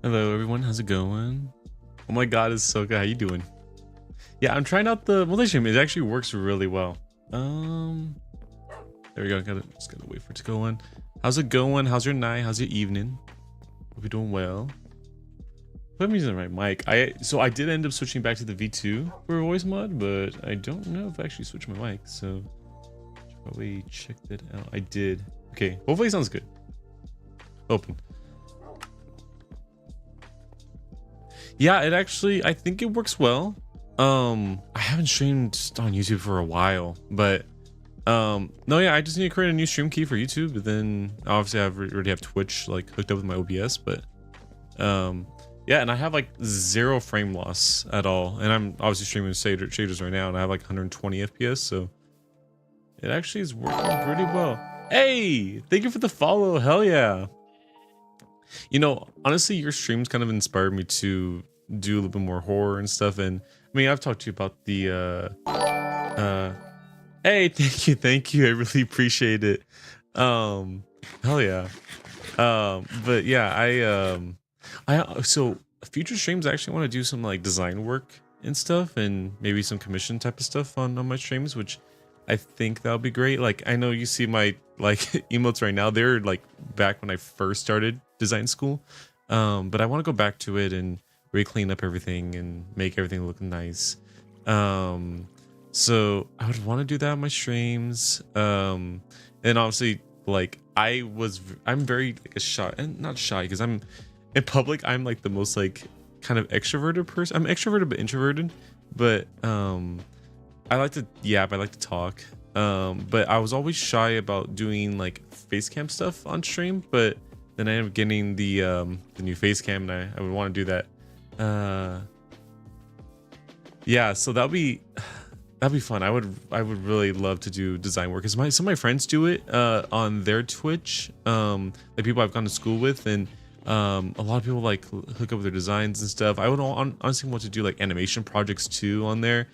Hello everyone, how's it going? Oh my god, it's so good. How you doing? Yeah, I'm trying out the multi-stream. It actually works really well. There we go. Just gotta wait for it to go on. How's it going? How's your night? How's your evening? Hope you're doing well. Hope I'm using the right mic. I did end up switching back to the V2 for a voice mod, but I don't know if I actually switched my mic, so should probably check that out. I did. Okay, hopefully it sounds good. Open. Yeah, it actually, I think it works well. I haven't streamed on YouTube for a while, but no, yeah, I just need to create a new stream key for YouTube, but then obviously I already have Twitch like hooked up with my OBS, but yeah, and I have like 0 frame loss at all, and I'm obviously streaming shaders right now, and I have like 120 FPS, so it actually is working pretty well. Hey, thank you for the follow. Hell yeah. You know, honestly, your streams kind of inspired me to do a little bit more horror and stuff. And I mean, I've talked to you about the hey, thank you. I really appreciate it. Hell yeah. But yeah, so future streams I actually want to do some like design work and stuff, and maybe some commission type of stuff on my streams, which I think that'll be great. Like, I know you see my like emotes right now, they're like back when I first started design school, but I want to go back to it and really clean up everything and make everything look nice. So I would want to do that on my streams, and obviously like I'm very like a shy, and not shy because I'm in public, I'm like the most like kind of extroverted person. I'm extroverted but introverted, but I like to yap, I like to talk, but I was always shy about doing like face cam stuff on stream, but then I ended up getting the new face cam, and I would want to do that. Yeah, so that'd be fun. I would really love to do design work, because some of my friends do it on their Twitch, like people I've gone to school with, and a lot of people like hook up with their designs and stuff. I would honestly want to do like animation projects too on there.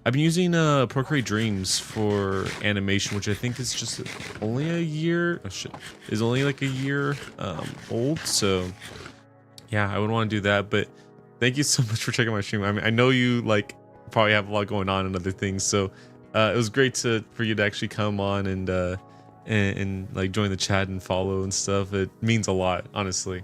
I've been using Procreate Dreams for animation, which I think is just only a year. Oh shit, is only like a year old. So yeah, I would want to do that. But thank you so much for checking my stream. I mean, I know you like probably have a lot going on and other things, so it was great for you to actually come on and like join the chat and follow and stuff. It means a lot, honestly.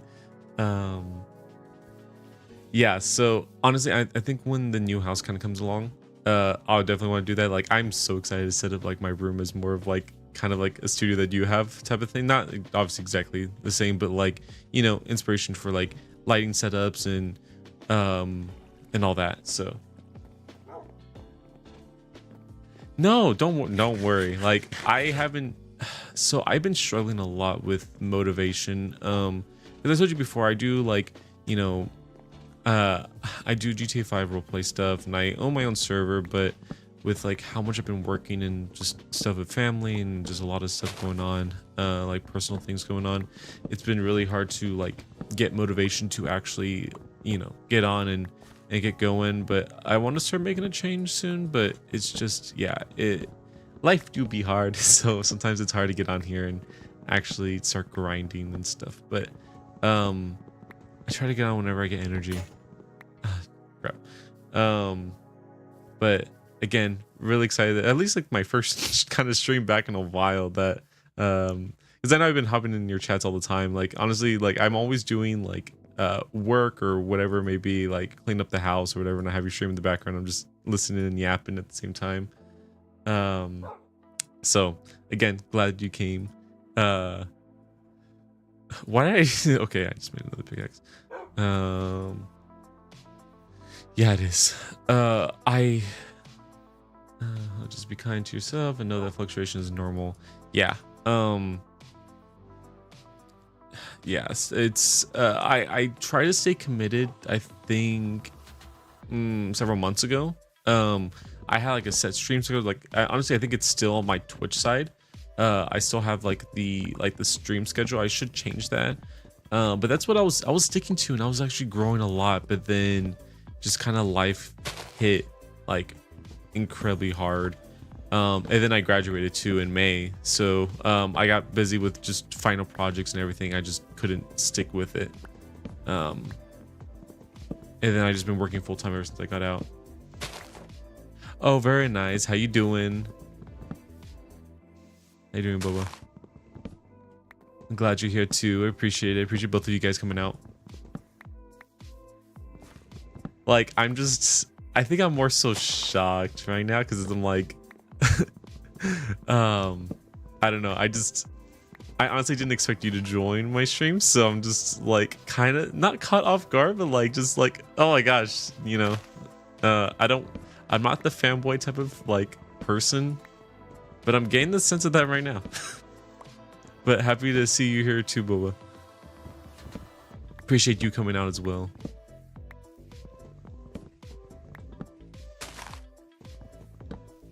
Yeah, so honestly, I think when the new house kind of comes along, I'll definitely want to do that. Like, I'm so excited to set up like my room as more of like kind of like a studio that you have type of thing. Not obviously exactly the same, but like, you know, inspiration for like lighting setups and all that. So no, don't worry. Like, I haven't. So I've been struggling a lot with motivation. As I told you before, I do like, you know, I do GTA 5 roleplay stuff, and I own my own server, but with like how much I've been working and just stuff with family and just a lot of stuff going on, like personal things going on, it's been really hard to like get motivation to actually, you know, get on and get going. But I want to start making a change soon, but it's just, yeah, life do be hard. So sometimes it's hard to get on here and actually start grinding and stuff. But I try to get on whenever I get energy. Crap. But again, really excited. At least like my first kind of stream back in a while. That because I know I've been hopping in your chats all the time. Like, honestly, like I'm always doing like work or whatever it may be, like clean up the house or whatever, and I have you stream in the background. I'm just listening and yapping at the same time. So again, glad you came. Why did I okay, I just made another pickaxe. Yeah, it is. Just be kind to yourself and know that fluctuation is normal. Yeah. Yes, it's I try to stay committed. I think several months ago, I had like a set stream schedule. Like, honestly, I think it's still on my Twitch side. I still have like the stream schedule. I should change that. But that's what I was sticking to, and I was actually growing a lot. But then just kind of life hit like incredibly hard. And then I graduated too in May, so I got busy with just final projects and everything. I just couldn't stick with it. Um, and then I just been working full time ever since I got out. Oh, very nice. How you doing? How you doing, Boba? I'm glad you're here too. I appreciate it. I appreciate both of you guys coming out. Like, I think I'm more so shocked right now because I'm like, I don't know. I honestly didn't expect you to join my stream, so I'm just like kind of not caught off guard, but like just like, oh my gosh, you know, I'm not the fanboy type of like person, but I'm getting the sense of that right now. But happy to see you here too, Boba. Appreciate you coming out as well.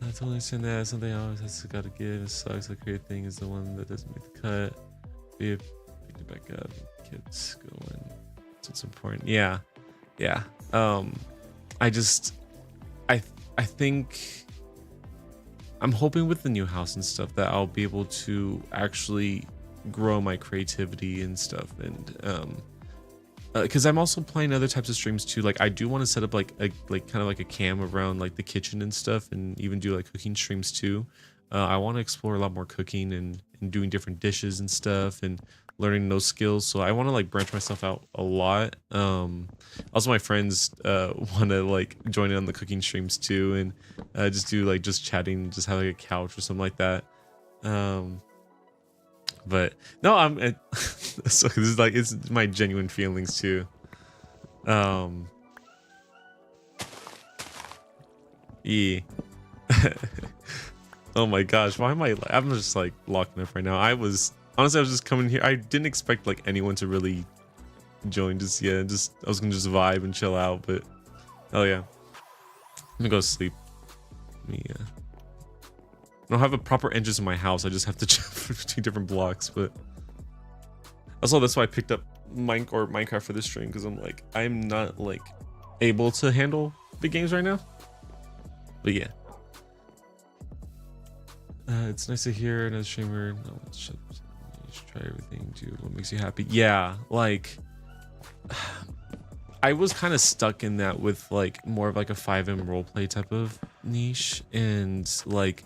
I totally understand that. Something always has to gotta give. It sucks. The great thing is the one that doesn't make the cut. Be picked it back up. Kids going. That's what's important. Yeah. Yeah. I think I'm hoping with the new house and stuff that I'll be able to actually grow my creativity and stuff, and because I'm also playing other types of streams too. Like I do want to set up like kind of like a cam around like the kitchen and stuff, and even do like cooking streams too. I want to explore a lot more cooking and doing different dishes and stuff and learning those skills. So I want to like branch myself out a lot. Also my friends want to like join in on the cooking streams too, and just do like just chatting, just have like a couch or something like that. But no, so this is like, it's my genuine feelings too. Yeah. Oh my gosh, why am I'm just like locking up right now. Honestly, I was just coming here. I didn't expect like anyone to really join just yet. I was gonna just vibe and chill out, but oh yeah. I'm gonna go to sleep. Yeah. I don't have a proper entrance in my house. I just have to jump between different blocks, but also that's why I picked up Minecraft for this stream, because I'm like, I'm not like able to handle big games right now. But yeah. It's nice to hear another streamer. No, you should try everything, do what makes you happy. Yeah, like I was kind of stuck in that with like more of like a 5M roleplay type of niche, and like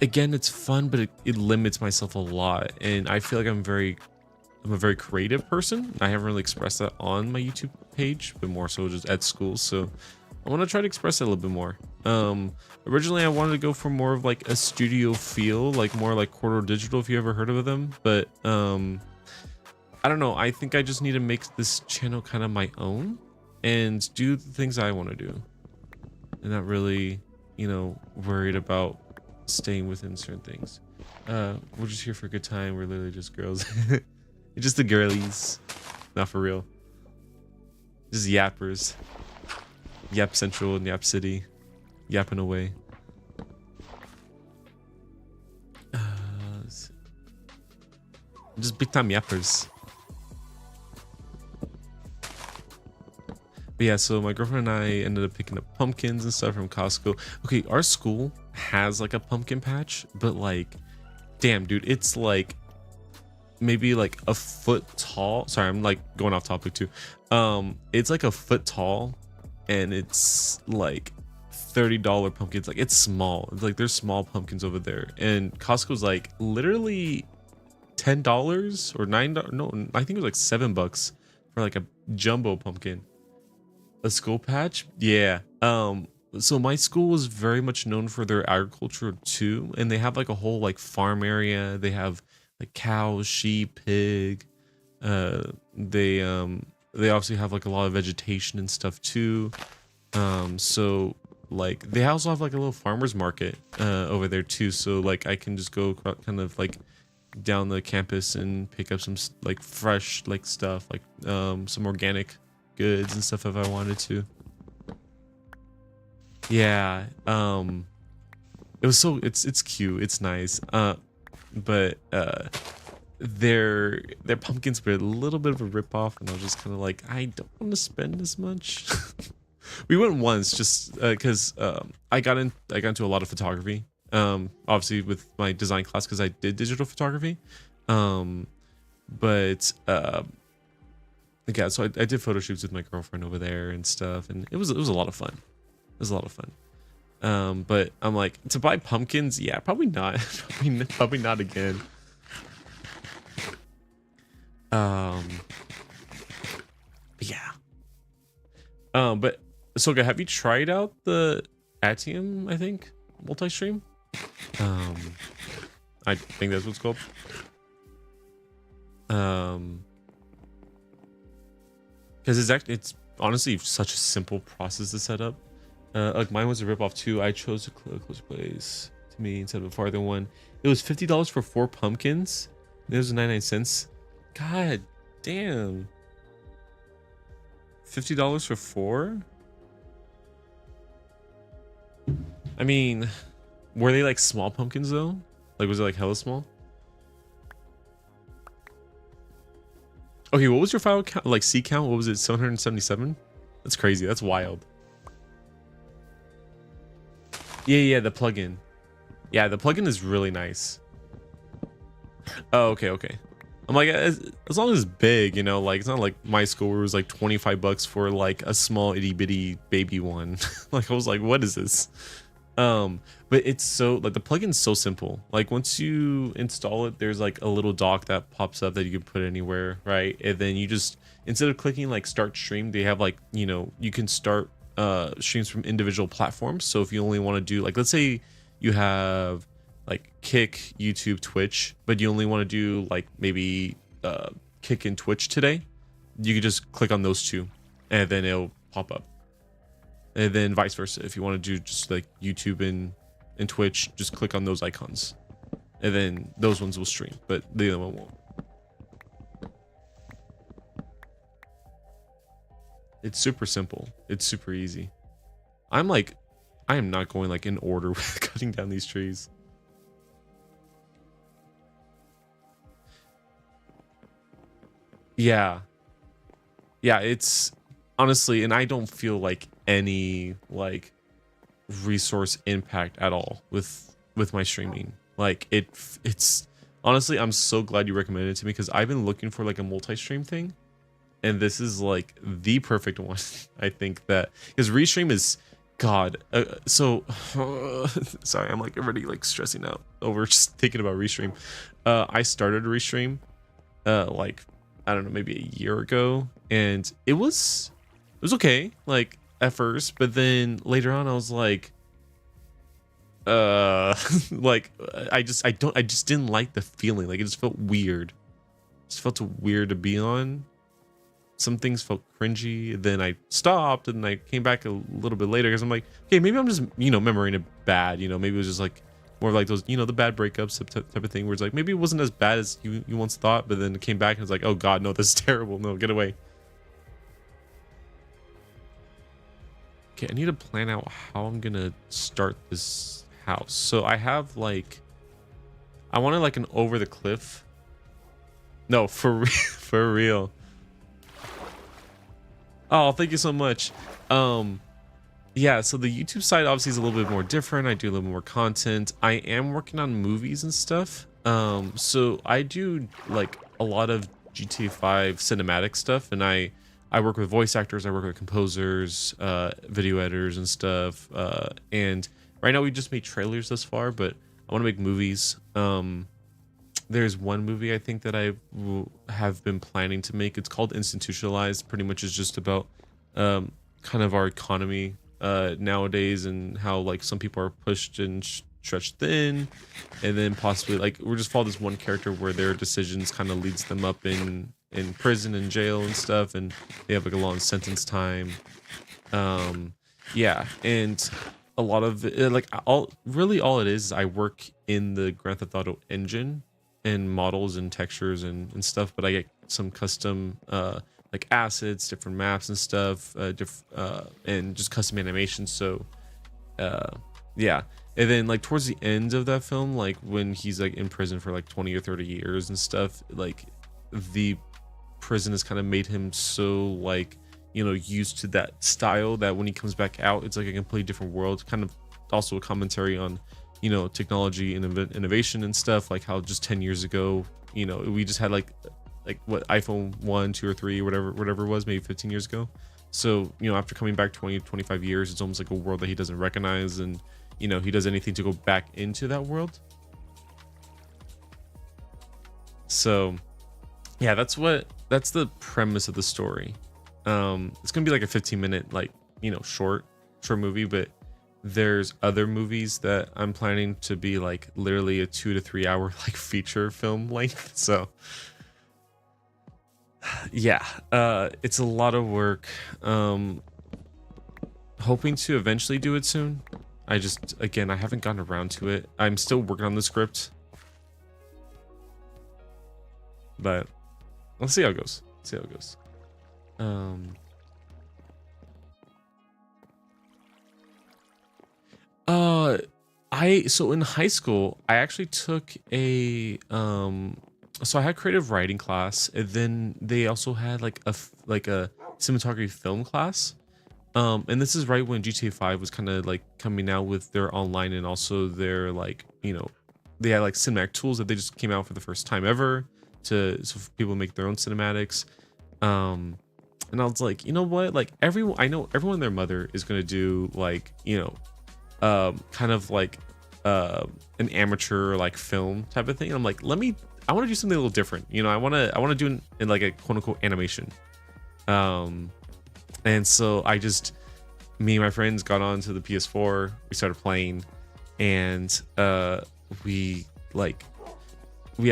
again, it's fun, but it limits myself a lot, and I feel like I'm a very creative person. I haven't really expressed that on my YouTube page, but more so just at school. So I want to try to express it a little bit more. Originally I wanted to go for more of like a studio feel, like more like Corridor Digital, if you ever heard of them. But I don't know. I think I just need to make this channel kind of my own and do the things I want to do, and not really, you know, worried about staying within certain things. We're just here for a good time. We're literally just girls. Just the girlies. Not for real. Just yappers. Yap Central and Yap City. Yapping away. Just big time yappers. But yeah, so my girlfriend and I ended up picking up pumpkins and stuff from Costco. Okay, our school has like a pumpkin patch, but like, damn, dude, it's like maybe like a foot tall. Sorry, I'm like going off topic too. It's like a foot tall, and it's like $30 pumpkins. Like, it's small. It's like there's small pumpkins over there, and Costco's like literally $10 or $9. No, I think it was like $7 for like a jumbo pumpkin. A school patch, yeah. So my school was very much known for their agriculture too, and they have like a whole like farm area. They have like cows, sheep, pig. They obviously have like a lot of vegetation and stuff too. So like they also have like a little farmers market over there too. So like I can just go kind of like down the campus and pick up some like fresh like stuff, like some organic goods and stuff if I wanted to. Yeah, it was so it's cute, it's nice. But their pumpkins were a little bit of a rip-off, and I was just kind of like, I don't want to spend as much. We went once just because I got into a lot of photography, obviously with my design class, because I did digital photography, but like, yeah, so I did photo shoots with my girlfriend over there and stuff, and it was a lot of fun. It was a lot of fun. But I'm like, to buy pumpkins, yeah, probably not. Probably not again. Yeah. But Soga, have you tried out the Atium, I think, multi-stream? I think that's what it's called. Because it's honestly such a simple process to set up. Like mine was a ripoff too. I chose a closer place to me instead of a farther one. It was $50 for 4 pumpkins. It was 99 cents. God damn. $50 for 4? I mean, were they like small pumpkins though? Like, was it like hella small? Okay, what was your file count? Like C count? What was it? 777? That's crazy. That's wild. Yeah, the plugin. Yeah, the plugin is really nice. Oh, okay. I'm like, as long as it's big, you know, like it's not like my school where it was like 25 bucks for like a small itty bitty baby one. Like I was like, what is this? But it's so like the plugin's so simple. Like once you install it, there's like a little dock that pops up that you can put anywhere, right? And then you just, instead of clicking like start stream, they have like, you know, you can start streams from individual platforms. So if you only want to do like, let's say you have like Kick, YouTube, Twitch, but you only want to do like maybe Kick and Twitch today, you can just click on those two and then it'll pop up. And then vice versa, if you want to do just like YouTube and Twitch, just click on those icons and then those ones will stream, but the other one won't. It's super simple. It's super easy. I am not going like in order with cutting down these trees. Yeah, it's honestly, and I don't feel like any like resource impact at all with my streaming. Like it's honestly, I'm so glad you recommended it to me because I've been looking for like a multi-stream thing, and this is like the perfect one. I think that because Restream is God. So sorry, I'm like already like stressing out over just thinking about Restream. I started Restream like I don't know, maybe a year ago, and it was okay like at first, but then later on I was like like I just didn't like the feeling. Like it just felt weird. It just felt weird to be on. Some things felt cringy. Then I stopped and I came back a little bit later because I'm like, okay, maybe I'm just, you know, memorizing it bad, you know, maybe it was just like more like those, you know, the bad breakups type of thing where it's like maybe it wasn't as bad as you once thought, but then it came back and it's like, oh god, no, this is terrible, no, get away. Okay, I need to plan out how I'm gonna start this house. So I have like, I wanted like an over the cliff. No, for for real. Oh, thank you so much. Yeah, so the YouTube side obviously is a little bit more different. I do a little more content. I am working on movies and stuff. So I do like a lot of GTA 5 cinematic stuff, and I work with voice actors, I work with composers, video editors and stuff. And right now we just made trailers thus far, but I want to make movies. There's one movie I think that I have been planning to make. It's called Institutionalized. Pretty much is just about kind of our economy nowadays and how like some people are pushed and stretched thin, and then possibly like we're just follow this one character where their decisions kind of leads them up in prison and jail and stuff, and they have like a long sentence time. Yeah, and a lot of it, like all it is I work in the Grand Theft Auto engine and models and textures and stuff, but I get some custom like assets, different maps and stuff, and just custom animations. So yeah, and then like towards the end of that film, like when he's like in prison for like 20 or 30 years and stuff, like the prison has kind of made him so like, you know, used to that style that when he comes back out, it's like a completely different world. Kind of also a commentary on, you know, technology and innovation and stuff, like how just 10 years ago, you know, we just had like like what iPhone 1, 2, or 3, whatever it was, maybe 15 years ago. So, after coming back 20, 25 years, it's almost like a world that he doesn't recognize, and he does anything to go back into that world. So yeah, that's the premise of the story. It's gonna be like a 15-minute, like, short movie, but there's other movies that I'm planning to be like literally a 2 to 3 hour like feature film length. So yeah, it's a lot of work. Hoping to eventually do it soon. I haven't gotten around to it. I'm still working on the script, but let's see how it goes. So in high school, I actually took a so I had creative writing class, and then they also had like a cinematography film class. And this is right when GTA 5 was kind of like coming out with their online, and also their like, they had like cinematic tools that they just came out for the first time ever so people make their own cinematics. And I was like, you know what? Like I know everyone and their mother is gonna do like, kind of like an amateur like film type of thing. And I'm like, I want to do something a little different. I want to do in like a quote unquote animation. And so me and my friends got onto the PS4. We started playing, and we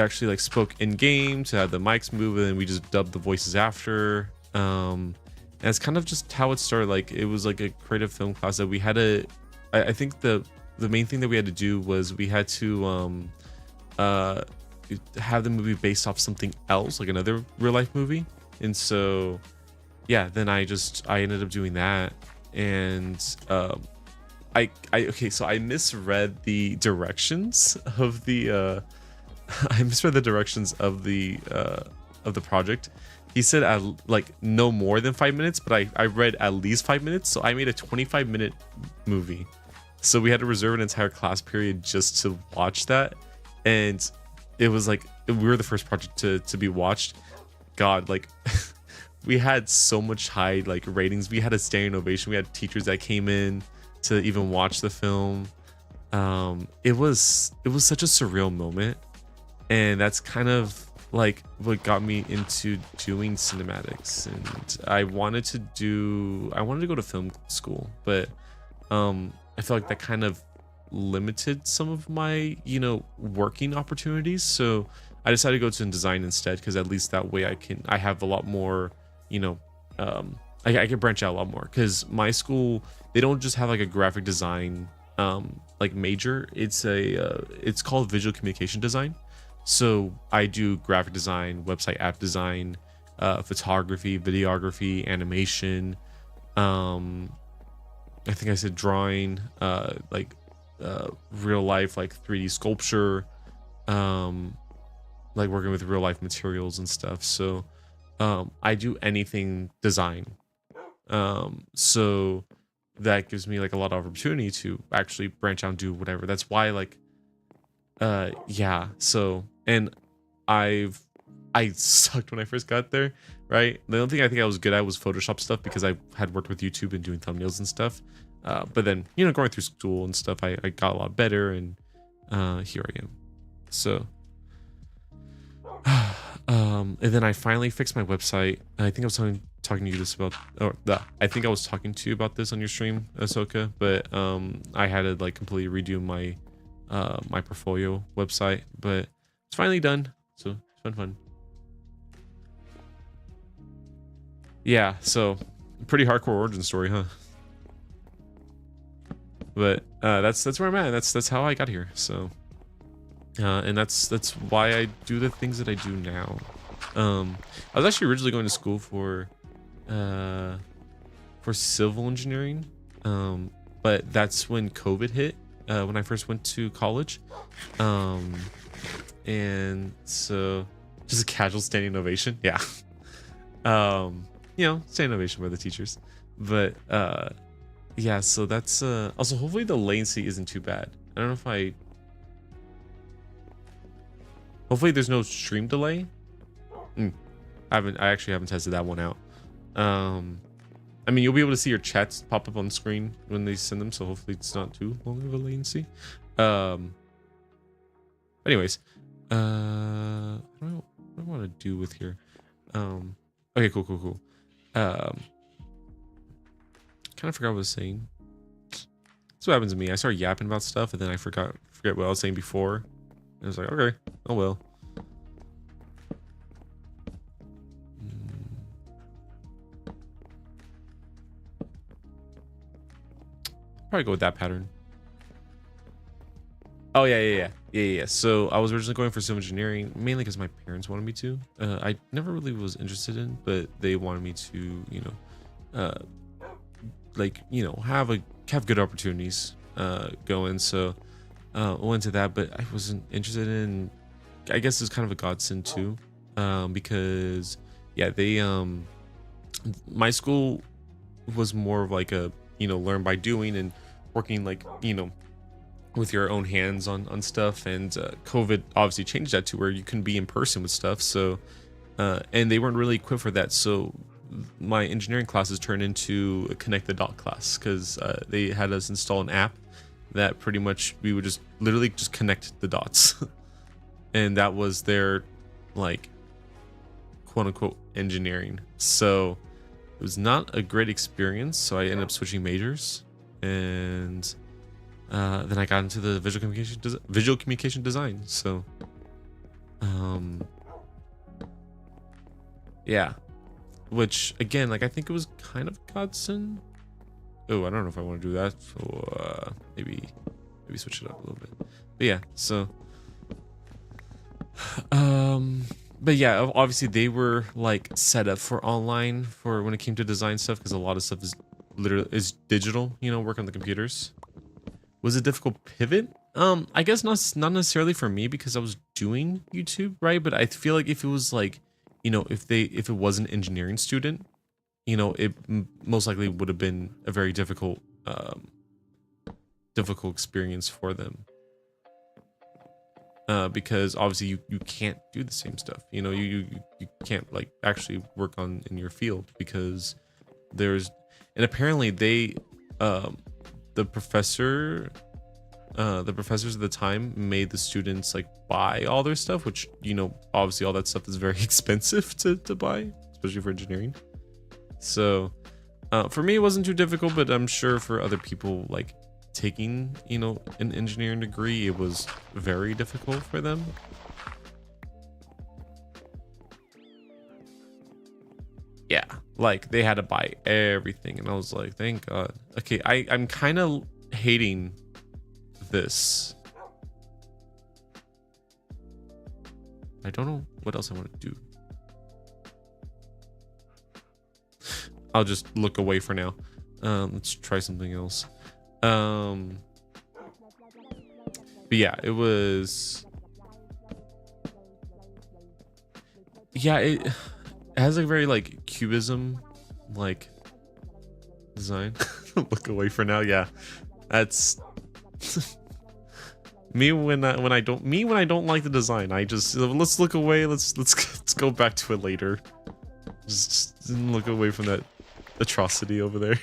actually like spoke in game to have the mics move, and then we just dubbed the voices after. And it's kind of just how it started. Like, it was like a creative film class that we had to. I think the main thing that we had to do was we had to have the movie based off something else, like another real life movie. And so yeah, then I ended up doing that. And okay, so I misread the directions of the I misread the directions of the project. He said like no more than 5 minutes, but I read at least 5 minutes, so I made a 25-minute movie. So we had to reserve an entire class period just to watch that, and it was like we were the first project to be watched. God, like we had so much high like ratings. We had a standing ovation. We had teachers that came in to even watch the film. It was such a surreal moment, and that's kind of like what got me into doing cinematics. And I wanted to go to film school, but I feel like that kind of limited some of my working opportunities. So I decided to go to design instead, because at least that way I have a lot more, I can branch out a lot more, because my school, they don't just have like a graphic design like major. It's called visual communication design. So I do graphic design, website app design, photography, videography, animation. I think I said drawing, real life, like 3D sculpture, like working with real life materials and stuff. So I do anything design. So that gives me like a lot of opportunity to actually branch out and do whatever. That's why yeah. So, and I sucked when I first got there, right? The only thing I think I was good at was Photoshop stuff, because I had worked with YouTube and doing thumbnails and stuff. But then, going through school and stuff, I got a lot better, and here I am. So, and then I finally fixed my website. I think I was talking to you I think I was talking to you about this on your stream, Ahsoka, but I had to like completely redo my my portfolio website, but it's finally done. So it's fun. Yeah, so pretty hardcore origin story, huh? But that's where I'm at. That's how I got here. So and that's why I do the things that I do now. I was actually originally going to school for civil engineering, but that's when COVID hit, when I first went to college. And so just a casual standing ovation. Yeah. Standing ovation by the teachers. But yeah, so that's also, hopefully the latency isn't too bad. I don't know if hopefully there's no stream delay. I actually haven't tested that one out. I mean, you'll be able to see your chats pop up on the screen when they send them, so hopefully it's not too long of a latency. Anyways, what do I want to do with here? Okay, cool. Kind of forgot what I was saying. That's what happens to me. I start yapping about stuff, and then I forget what I was saying before. And I was like, okay, oh well. Probably go with that pattern. Oh yeah. So I was originally going for civil engineering mainly because my parents wanted me to. I never really was interested in, but they wanted me to, have good opportunities going. So I went to that, but I wasn't interested in. I guess it's kind of a godsend too, because my school was more of like a learn by doing and working with your own hands on stuff, and COVID obviously changed that to where you can be in person with stuff. So and they weren't really equipped for that, so my engineering classes turned into a connect the dot class, because they had us install an app that pretty much we would just literally just connect the dots and that was their quote unquote engineering. So it was not a great experience, so I ended up switching majors, and then I got into the visual communication design. So, yeah, which again, I think it was kind of godsend. Oh, I don't know if I want to do that. So maybe switch it up a little bit. But yeah, so, but yeah, obviously they were set up for online for when it came to design stuff, because a lot of stuff is digital, work on the computers. Was it difficult pivot? I guess not necessarily for me, because I was doing YouTube, right? But I feel like if it was if it was an engineering student, it most likely would have been a very difficult experience for them. Because obviously you can't do the same stuff. You can't actually work in your field, because and apparently they the professors at the time made the students buy all their stuff, which obviously all that stuff is very expensive to buy, especially for engineering. So for me it wasn't too difficult, but I'm sure for other people taking an engineering degree, it was very difficult for them. Yeah, they had to buy everything, and I was like, thank God. Okay, I'm kind of hating this. I don't know what else I want to do. I'll just look away for now. Let's try something else. But yeah, it was. Yeah, it has a very cubism design. Look away for now. Yeah, that's me when I don't like the design. I just let's look away. Let's go back to it later. Just look away from that atrocity over there.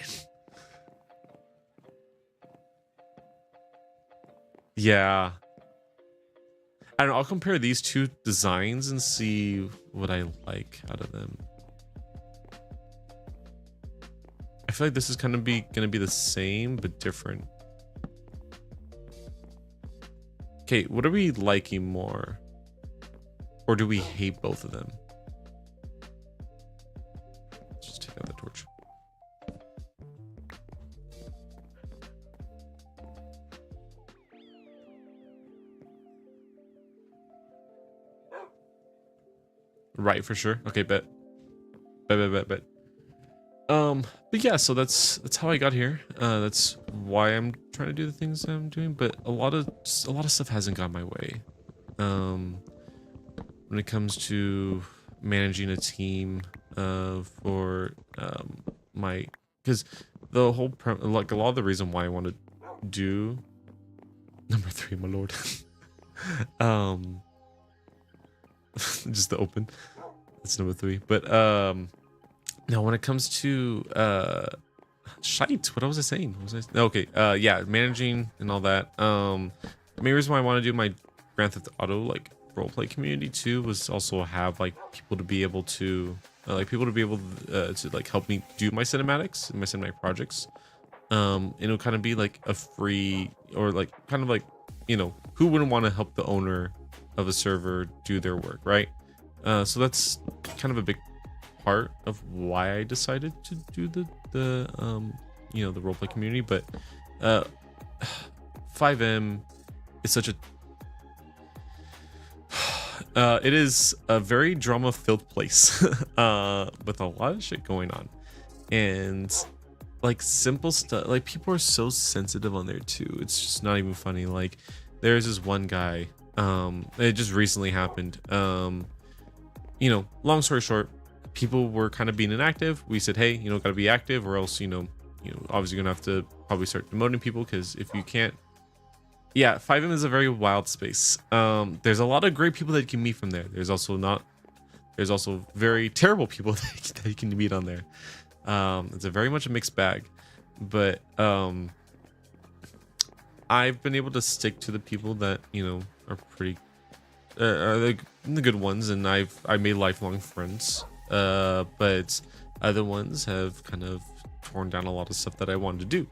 Yeah, I don't know. I'll compare these two designs and see what I like out of them. I feel like this is gonna be the same but different. Okay, what are we liking more? Or do we hate both of them? Just take out the torch. Right, for sure. Okay, bet. But yeah, so that's how I got here. That's why I'm trying to do the things I'm doing, but a lot of stuff hasn't gone my way. When it comes to managing a team for because the whole a lot of the reason why I want to do number 3, my lord. Just the open. That's number 3. But now when it comes to shite, what was I saying? What was I okay, yeah, managing and all that. The main reason why I want to do my Grand Theft Auto like roleplay community too was also have like people to be able to to like help me do my cinematics and my cinematic projects. It'll kind of be like a free, or like kind of like, you know, who wouldn't want to help the owner of a server do their work, right? So that's kind of a big part of why I decided to do the you know, the roleplay community. But 5M is such a it is a very drama filled place with a lot of shit going on, and like simple stuff, like people are so sensitive on there too. It's just not even funny. Like there's this one guy, it just recently happened. You know, long story short, people were kind of being inactive. We said, hey, you know, gotta be active, or else, you know, obviously you're gonna have to probably start demoting people, because if you can't, yeah, 5M is a very wild space. There's a lot of great people that you can meet from there. There's also very terrible people that you can meet on there. It's a very much a mixed bag, but I've been able to stick to the people that, you know, are pretty are the good ones, and I made lifelong friends. But other ones have kind of torn down a lot of stuff that I wanted to do.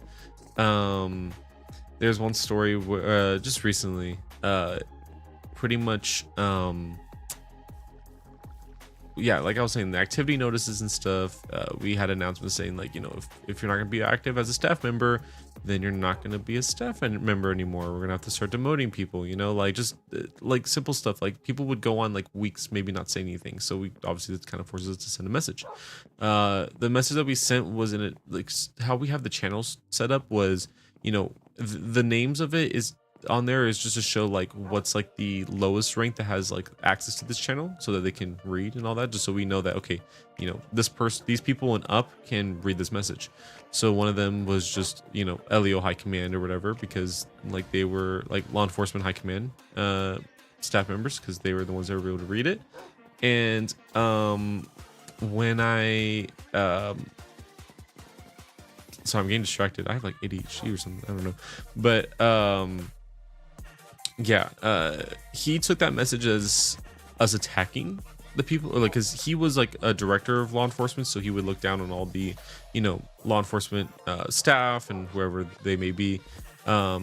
There's one story where just recently, pretty much yeah, like I was saying, the activity notices and stuff, we had announcements saying, like, you know, if you're not gonna be active as a staff member, then you're not gonna be a staff member anymore. We're gonna have to start demoting people, you know, like just like simple stuff. Like people would go on like weeks maybe not say anything, so we obviously, that kind of forces us to send a message. The message that we sent was in it, like how we have the channels set up was, you know, the names of it is on there is just to show like what's like the lowest rank that has like access to this channel, so that they can read and all that, just so we know that, okay, you know, these people and up can read this message. So one of them was just, you know, LEO High Command or whatever, because like they were like law enforcement high command staff members, because they were the ones that were able to read it. And when I so I'm getting distracted. I have like ADHD or something, I don't know. But yeah, he took that message as us attacking the people, or like, because he was like a director of law enforcement, so he would look down on all the, you know, law enforcement staff and whoever they may be. Yeah,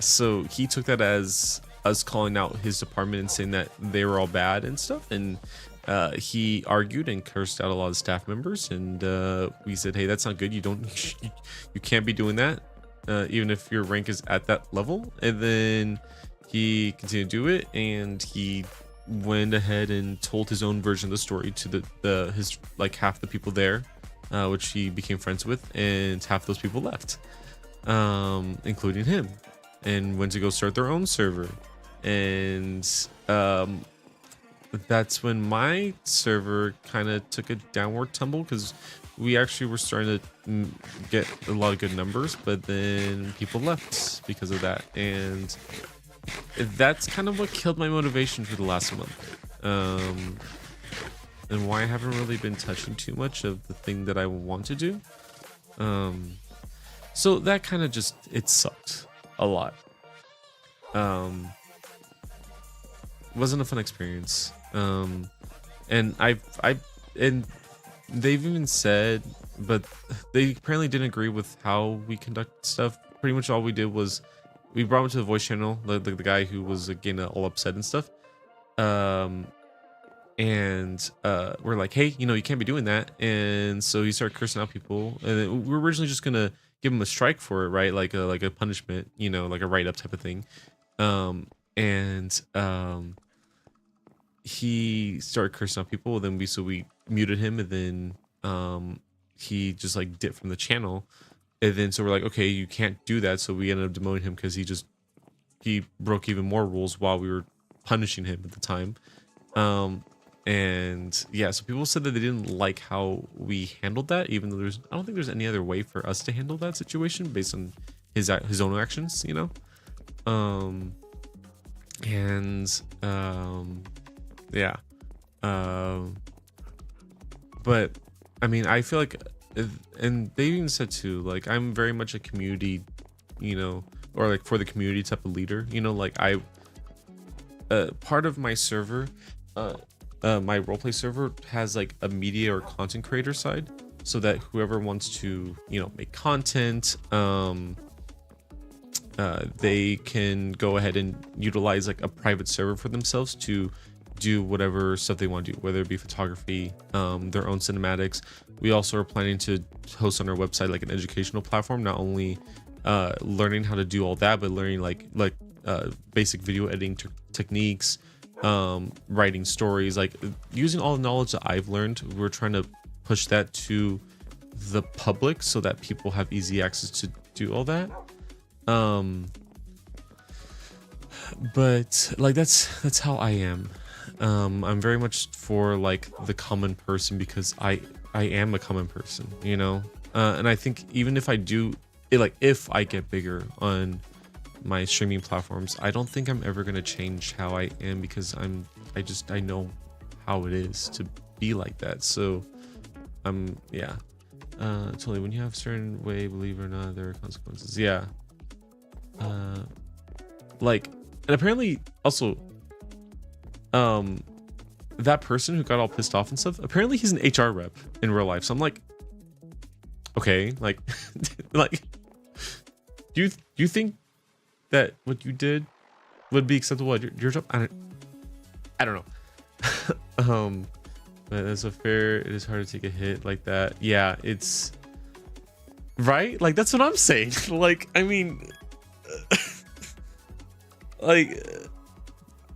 so he took that as us calling out his department and saying that they were all bad and stuff. And he argued and cursed out a lot of staff members, and we said, hey, that's not good. You can't be doing that, even if your rank is at that level. And then he continued to do it, and he went ahead and told his own version of the story to his like half the people there, which he became friends with, and half those people left, including him, and went to go start their own server. And that's when my server kind of took a downward tumble, because we actually were starting to get a lot of good numbers, but then people left because of that. And that's kind of what killed my motivation for the last month, and why I haven't really been touching too much of the thing that I want to do. So that kind of just, it sucked a lot. Wasn't a fun experience. And and they've even said, but they apparently didn't agree with how we conduct stuff. Pretty much all we did was we brought him to the voice channel, the guy who was again all upset and stuff. We're like, hey, you know, you can't be doing that. And so he started cursing out people, and then we were originally just gonna give him a strike for it, right? Like a punishment, you know, like a write-up type of thing. He started cursing out people, and then we muted him, and then he just like dipped from the channel. And then so we're like, okay, you can't do that. So we ended up demoting him, because he broke even more rules while we were punishing him at the time. And yeah, so people said that they didn't like how we handled that, even though I don't think there's any other way for us to handle that situation based on his own actions, you know. Yeah, Um, but I mean, I feel like, and they even said too, like I'm very much a community, you know, or like for the community type of leader. You know, like I, part of my server, my roleplay server has like a media or content creator side, so that whoever wants to, you know, make content, they can go ahead and utilize like a private server for themselves to do whatever stuff they want to do, whether it be photography, their own cinematics. We also are planning to host on our website like an educational platform, not only learning how to do all that, but learning like basic video editing techniques, writing stories, like using all the knowledge that I've learned. We're trying to push that to the public so that people have easy access to do all that. But like that's how I am. I'm very much for like the common person, because I am a common person, you know. And I think even if I do it, like if I get bigger on my streaming platforms, I don't think I'm ever gonna change how I am, because I know how it is to be like that. So yeah. Totally, when you have a certain way, believe it or not, there are consequences. Yeah. Like, and apparently also that person who got all pissed off and stuff, apparently he's an HR rep in real life. So I'm like, okay, like like do you think that what you did would be acceptable at your job? I don't know. But that's a fair, it is hard to take a hit like that. Yeah, it's right, like that's what I'm saying. Like, I mean, like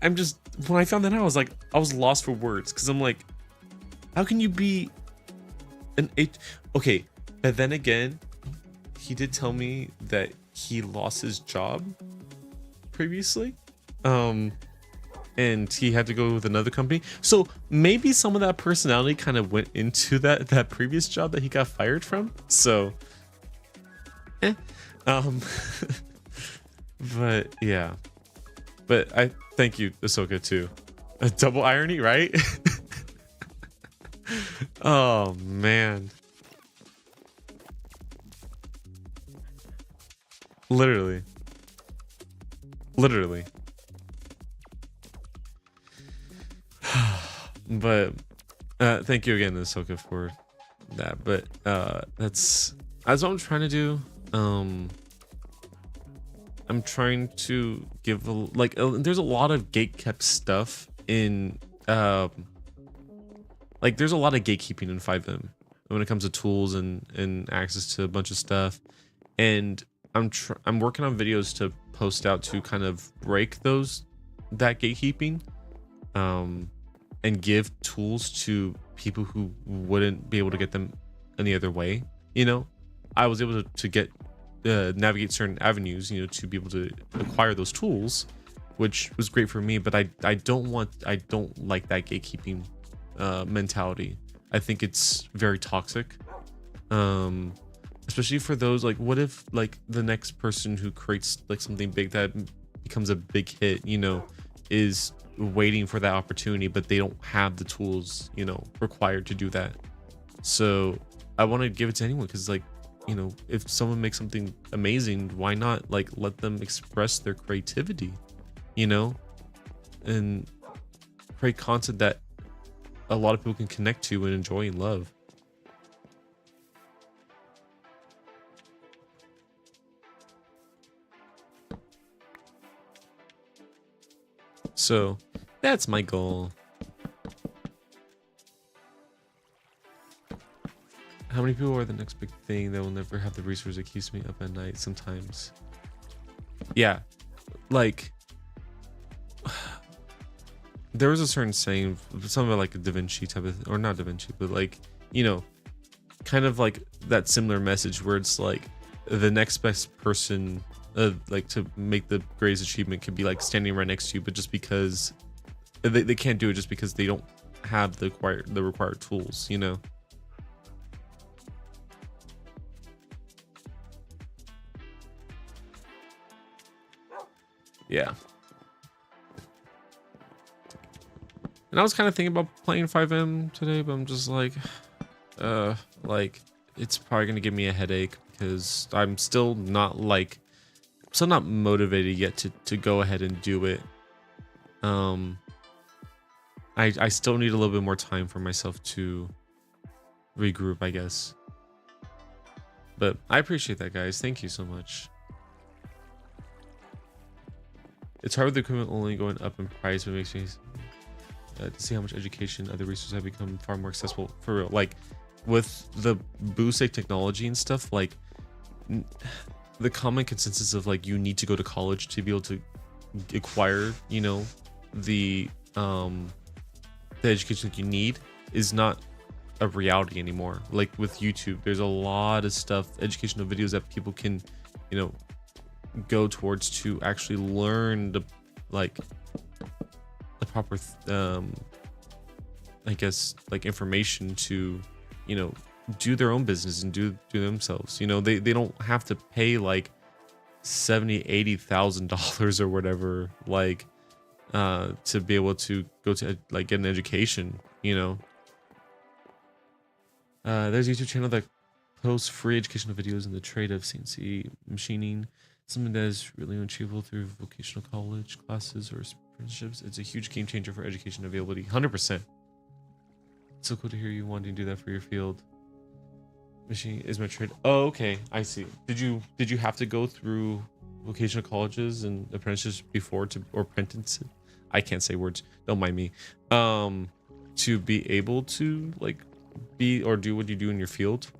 I'm just, when I found that out, I was lost for words, because I'm like, how can you be an okay, but then again, he did tell me that he lost his job previously, and he had to go with another company. So maybe some of that personality kind of went into that previous job that he got fired from. So but yeah, but I thank you, Ahsoka, too. A double irony, right? Oh man, literally. But thank you again, Ahsoka, for that. But that's what I'm trying to do. I'm trying to give there's a lot of gatekept stuff in like there's a lot of gatekeeping in FiveM when it comes to tools and access to a bunch of stuff, and I'm working on videos to post out to kind of break that gatekeeping, and give tools to people who wouldn't be able to get them any other way. You know, I was able to get navigate certain avenues, you know, to be able to acquire those tools, which was great for me. But I don't like that gatekeeping mentality. I think it's very toxic, especially for those, like, what if like the next person who creates like something big that becomes a big hit, you know, is waiting for that opportunity, but they don't have the tools, you know, required to do that. So I want to give it to anyone, because like, you know, if someone makes something amazing, why not like let them express their creativity, you know, and create content that a lot of people can connect to and enjoy and love. So that's my goal. How many people are the next big thing that will never have the resource that keeps me up at night sometimes? Yeah, like there was a certain saying, something like a Da Vinci type of, or not Da Vinci, but like, you know, kind of like that similar message where it's like the next best person, like to make the greatest achievement could be like standing right next to you, but just because they can't do it, just because they don't have the required tools, you know. Yeah. And I was kind of thinking about playing 5M today, but I'm just like it's probably gonna give me a headache because I'm still not motivated yet to go ahead and do it. I still need a little bit more time for myself to regroup, I guess. But I appreciate that, guys. Thank you so much. It's hard with the equipment only going up in price, but it makes me to see how much education, other resources have become far more accessible for real. Like with the boostic technology and stuff, like the common consensus of like you need to go to college to be able to acquire, you know, the education that you need is not a reality anymore. Like with YouTube, there's a lot of stuff, educational videos that people can, you know, go towards to actually learn the proper I guess like information to, you know, do their own business and do themselves. You know, they don't have to pay like $70,000-$80,000 or whatever, like to be able to go to like get an education, you know. There's a YouTube channel that posts free educational videos in the trade of CNC machining, something that is really unachievable through vocational college classes or apprenticeships. It's a huge game changer for education availability. 100%. It's so cool to hear you wanting to do that for your field. Machine is my trade. Oh, okay, I see. Did you have to go through vocational colleges and apprentices before or apprentices? I can't say words. Don't mind me. To be able to like be or do what you do in your field,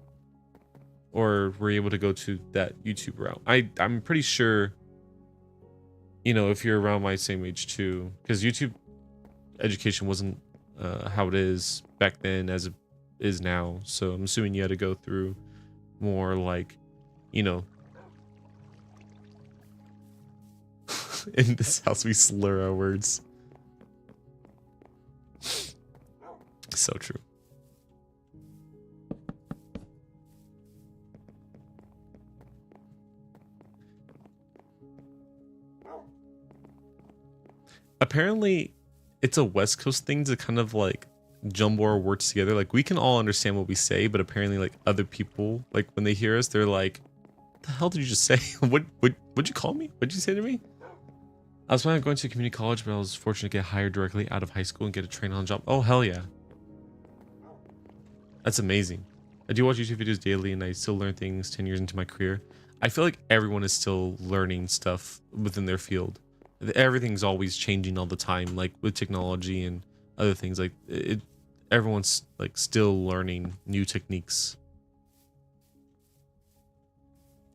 or were you able to go to that YouTube route? I'm pretty sure, you know, if you're around my same age too, because YouTube education wasn't how it is back then as it is now. So I'm assuming you had to go through more like, you know, in this house we slur our words. So true. Apparently it's a West Coast thing to kind of like jumble our words together. Like we can all understand what we say, but apparently like other people, like when they hear us, they're like, the hell did you just say? What'd you call me? What'd you say to me? I was planning on going to community college, but I was fortunate to get hired directly out of high school and get a train-on job. Oh, hell yeah. That's amazing. I do watch YouTube videos daily and I still learn things 10 years into my career. I feel like everyone is still learning stuff within their field. Everything's always changing all the time, like with technology and other things. Like everyone's like still learning new techniques.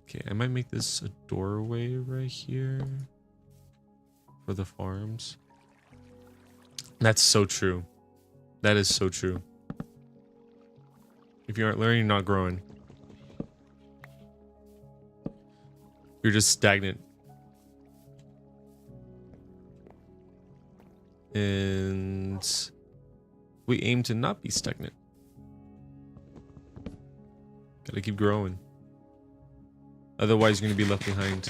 Okay, I might make this a doorway right here for the farms. That's so true. That is so true. If you aren't learning, you're not growing. You're just stagnant. And we aim to not be stagnant. Gotta keep growing. Otherwise, you're gonna be left behind.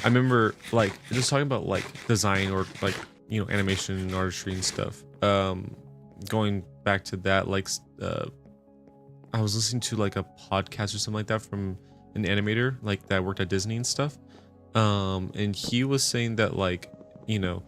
I remember, like, just talking about like design or like, you know, animation and artistry and stuff. Going back to that, like, I was listening to like a podcast or something like that from an animator like that worked at Disney and stuff. And he was saying that, like, you know,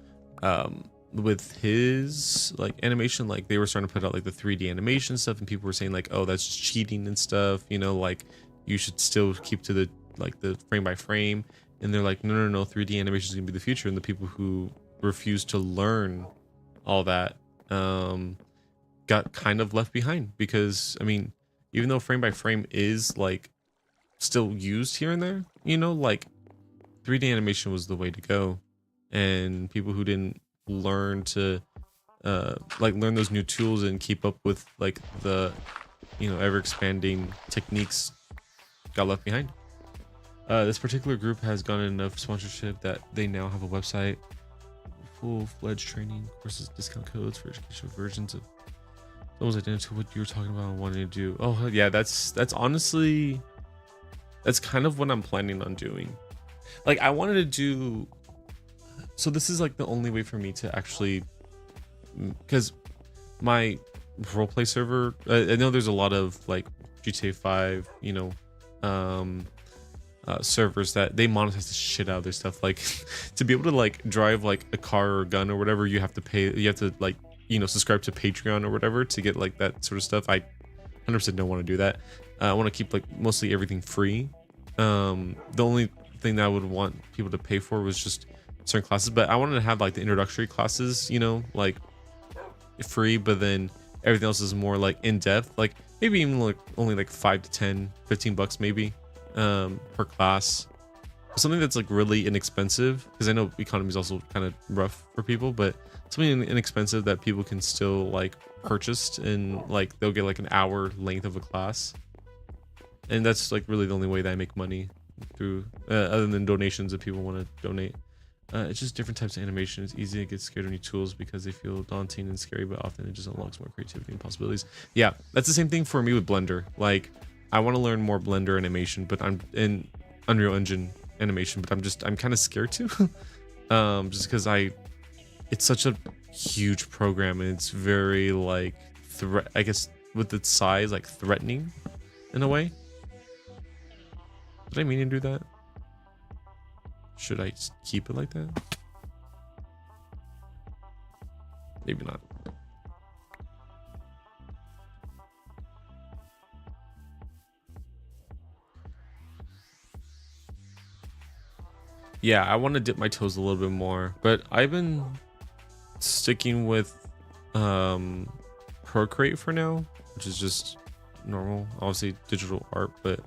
with his like animation, like they were starting to put out like the 3D animation stuff, and people were saying like, oh, that's just cheating and stuff, you know, like you should still keep to the like the frame by frame. And they're like, no, 3D animation is gonna be the future. And the people who refused to learn all that got kind of left behind, because I mean, even though frame by frame is like still used here and there, you know, like 3D animation was the way to go. And people who didn't learn to like learn those new tools and keep up with like the, you know, ever expanding techniques got left behind. This particular group has gotten enough sponsorship that they now have a website, full-fledged training courses, discount codes for educational versions of those identical to what you were talking about and wanting to do. Oh yeah, that's honestly, that's kind of what I'm planning on doing. Like I wanted to do so this is like the only way for me to actually, because my roleplay server, I know there's a lot of like GTA 5, you know, servers that they monetize the shit out of their stuff. Like to be able to like drive like a car or a gun or whatever, you have to pay, you have to like, you know, subscribe to Patreon or whatever to get like that sort of stuff. I 100% don't want to do that. I want to keep like mostly everything free. The only thing that I would want people to pay for was just certain classes, but I wanted to have like the introductory classes, you know, like free, but then everything else is more like in depth, like maybe even like only like 5 to 10, 15 bucks maybe per class, something that's like really inexpensive, because I know economy is also kind of rough for people, but something inexpensive that people can still like purchase, and like they'll get like an hour length of a class. And that's like really the only way that I make money through, other than donations if people want to donate. It's just different types of animation. It's easy to get scared of new tools because they feel daunting and scary, but often it just unlocks more creativity and possibilities. Yeah, that's the same thing for me with Blender. Like, I want to learn more Blender animation, but I'm in Unreal Engine animation, but I'm kind of scared to, just because it's such a huge program, and it's very like I guess with its size, like threatening in a way. Did I mean to do that? Should I keep it like that? Maybe not. Yeah, I want to dip my toes a little bit more, but I've been sticking with Procreate for now, which is just normal, obviously digital art, but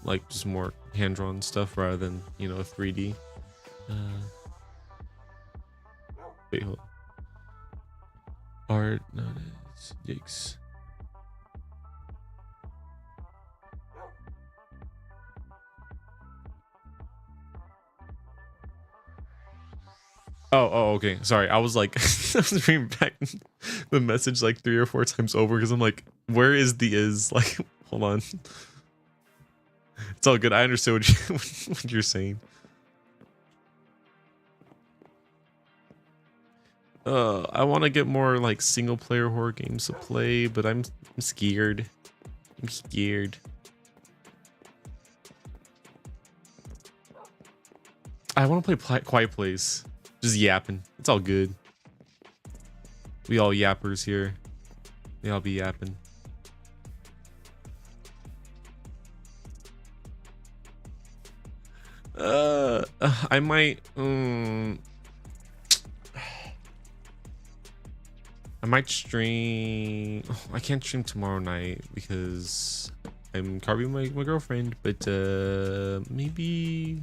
like just more hand-drawn stuff rather than, you know, 3D. Wait, hold on. Art, no, it's yikes. Oh, okay. Sorry, I was like, I was reading back the message like 3 or 4 times over because I'm like, where is the is? Like, hold on. It's all good. I understood what you're saying. I want to get more like single player horror games to play, but I'm scared. I'm scared. I want to play Quiet Place. Just yapping. It's all good. We all yappers here. We all be yapping. I might stream. Oh, I can't stream tomorrow night because I'm carving my girlfriend, but maybe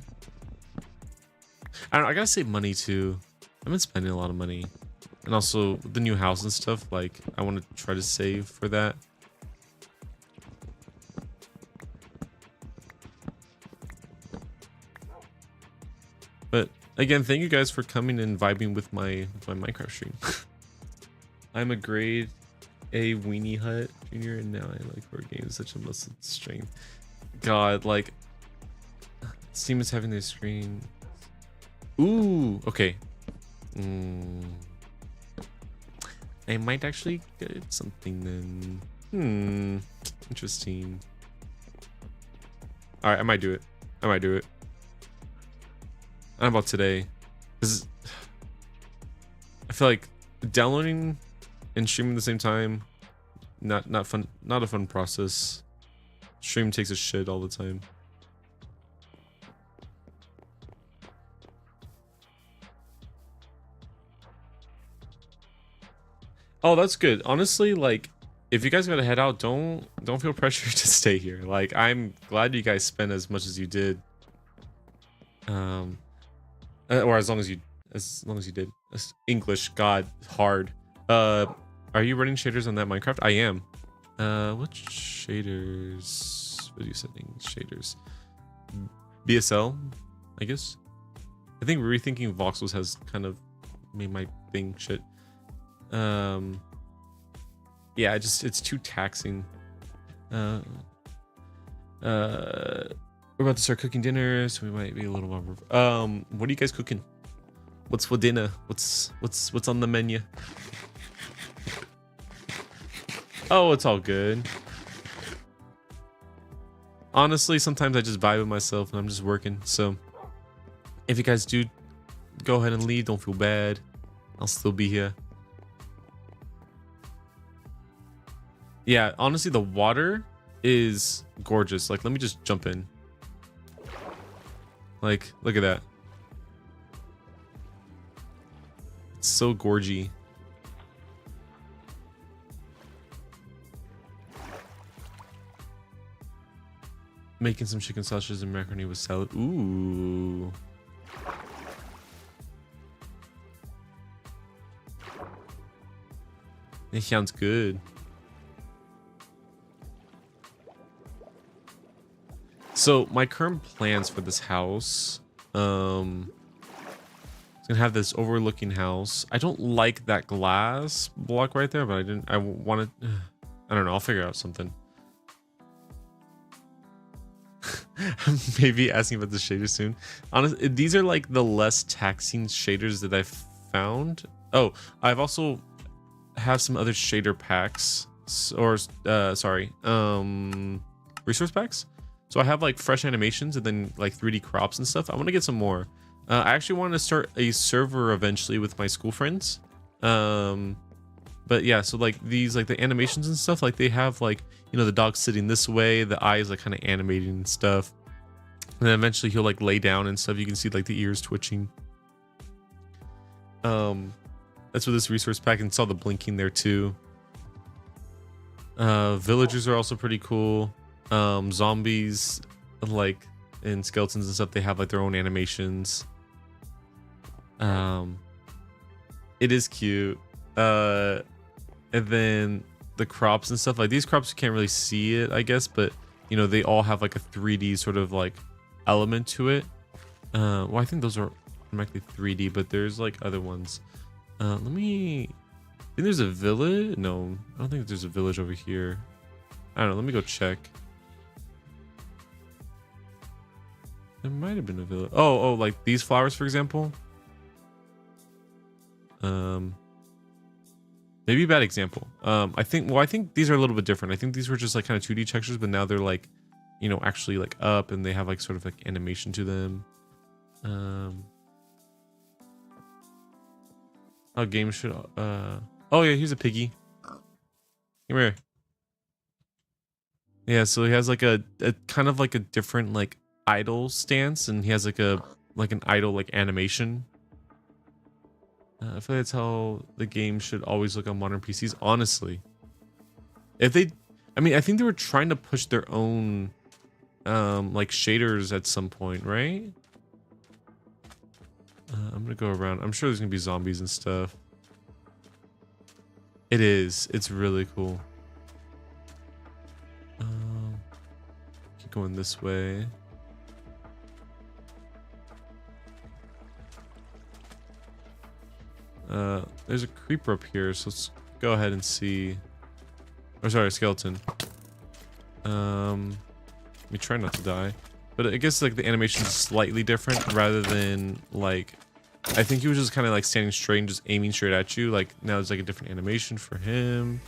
I don't know, I gotta save money too. I've been spending a lot of money, and also the new house and stuff, like I want to try to save for that. But again, thank you guys for coming and vibing with my Minecraft stream. I'm a grade A weenie hut junior, and now I like horror games, such a muscle strength. God, like Steam is having their screen. Ooh, okay. I might actually get something then. Interesting. All right, I might do it. I might do it. I don't know about today. I feel like downloading and streaming at the same time, not fun. Not a fun process. Stream takes a shit all the time. Oh, that's good. Honestly, like, if you guys gotta head out, don't feel pressured to stay here. Like, I'm glad you guys spent as much as you did. Or as long as you did. English, God, hard. Are you running shaders on that Minecraft? I am. What shaders? Video settings, shaders. BSL, I guess. I think rethinking voxels has kind of made my thing shit. Yeah, it's too taxing. We're about to start cooking dinner, so we might be a little more. What are you guys cooking? What's for dinner? What's on the menu? Oh, it's all good. Honestly, sometimes I just vibe with myself and I'm just working. So if you guys do go ahead and leave, don't feel bad. I'll still be here. Yeah, honestly, the water is gorgeous. Like, let me just jump in. Like, look at that. It's so gorgy. Making some chicken sausages and macaroni with salad. Ooh. It sounds good. So my current plans for this house, it's gonna have this overlooking house. I don't like that glass block right there, but I want to, I don't know. I'll figure out something. Maybe asking about the shaders soon. Honestly, these are like the less taxing shaders that I've found. Oh, I've also have some other shader packs or sorry, resource packs. So I have like fresh animations and then like 3D crops and stuff. I want to get some more. I actually want to start a server eventually with my school friends. But yeah, so like these, like the animations and stuff, like they have like, you know, the dog sitting this way, the eyes like kind of animating and stuff. And then eventually he'll like lay down and stuff. You can see like the ears twitching. That's what this resource pack, and saw the blinking there too. Villagers are also pretty cool. Zombies, like, and skeletons and stuff, they have like their own animations. It is cute. And then the crops and stuff, like these crops, you can't really see it, I guess, but you know, they all have like a 3D sort of like element to it. Well, I think those are automatically 3D, but there's like other ones. Let me, I think there's a village. No, I don't think there's a village over here. I don't know. Let me go check. There might have been a village. Oh, like these flowers, for example. Maybe a bad example. I think these are a little bit different. I think these were just like kind of 2D textures, but now they're like, you know, actually like up, and they have like sort of like animation to them. How games should oh yeah, here's a piggy. Come here. Yeah, so he has like a kind of like a different like idle stance, and he has like an idle like animation. I feel like that's how the game should always look on modern PCs, honestly. If they, I mean, I think they were trying to push their own like shaders at some point, right? I'm gonna go around. I'm sure there's gonna be zombies and stuff. It is. It's really cool. Keep going this way. There's a creeper up here, so let's go ahead and see. Oh, sorry, a skeleton. Let me try not to die. But I guess like the animation is slightly different rather than like, I think he was just kind of like standing straight and just aiming straight at you. Like now there's like a different animation for him.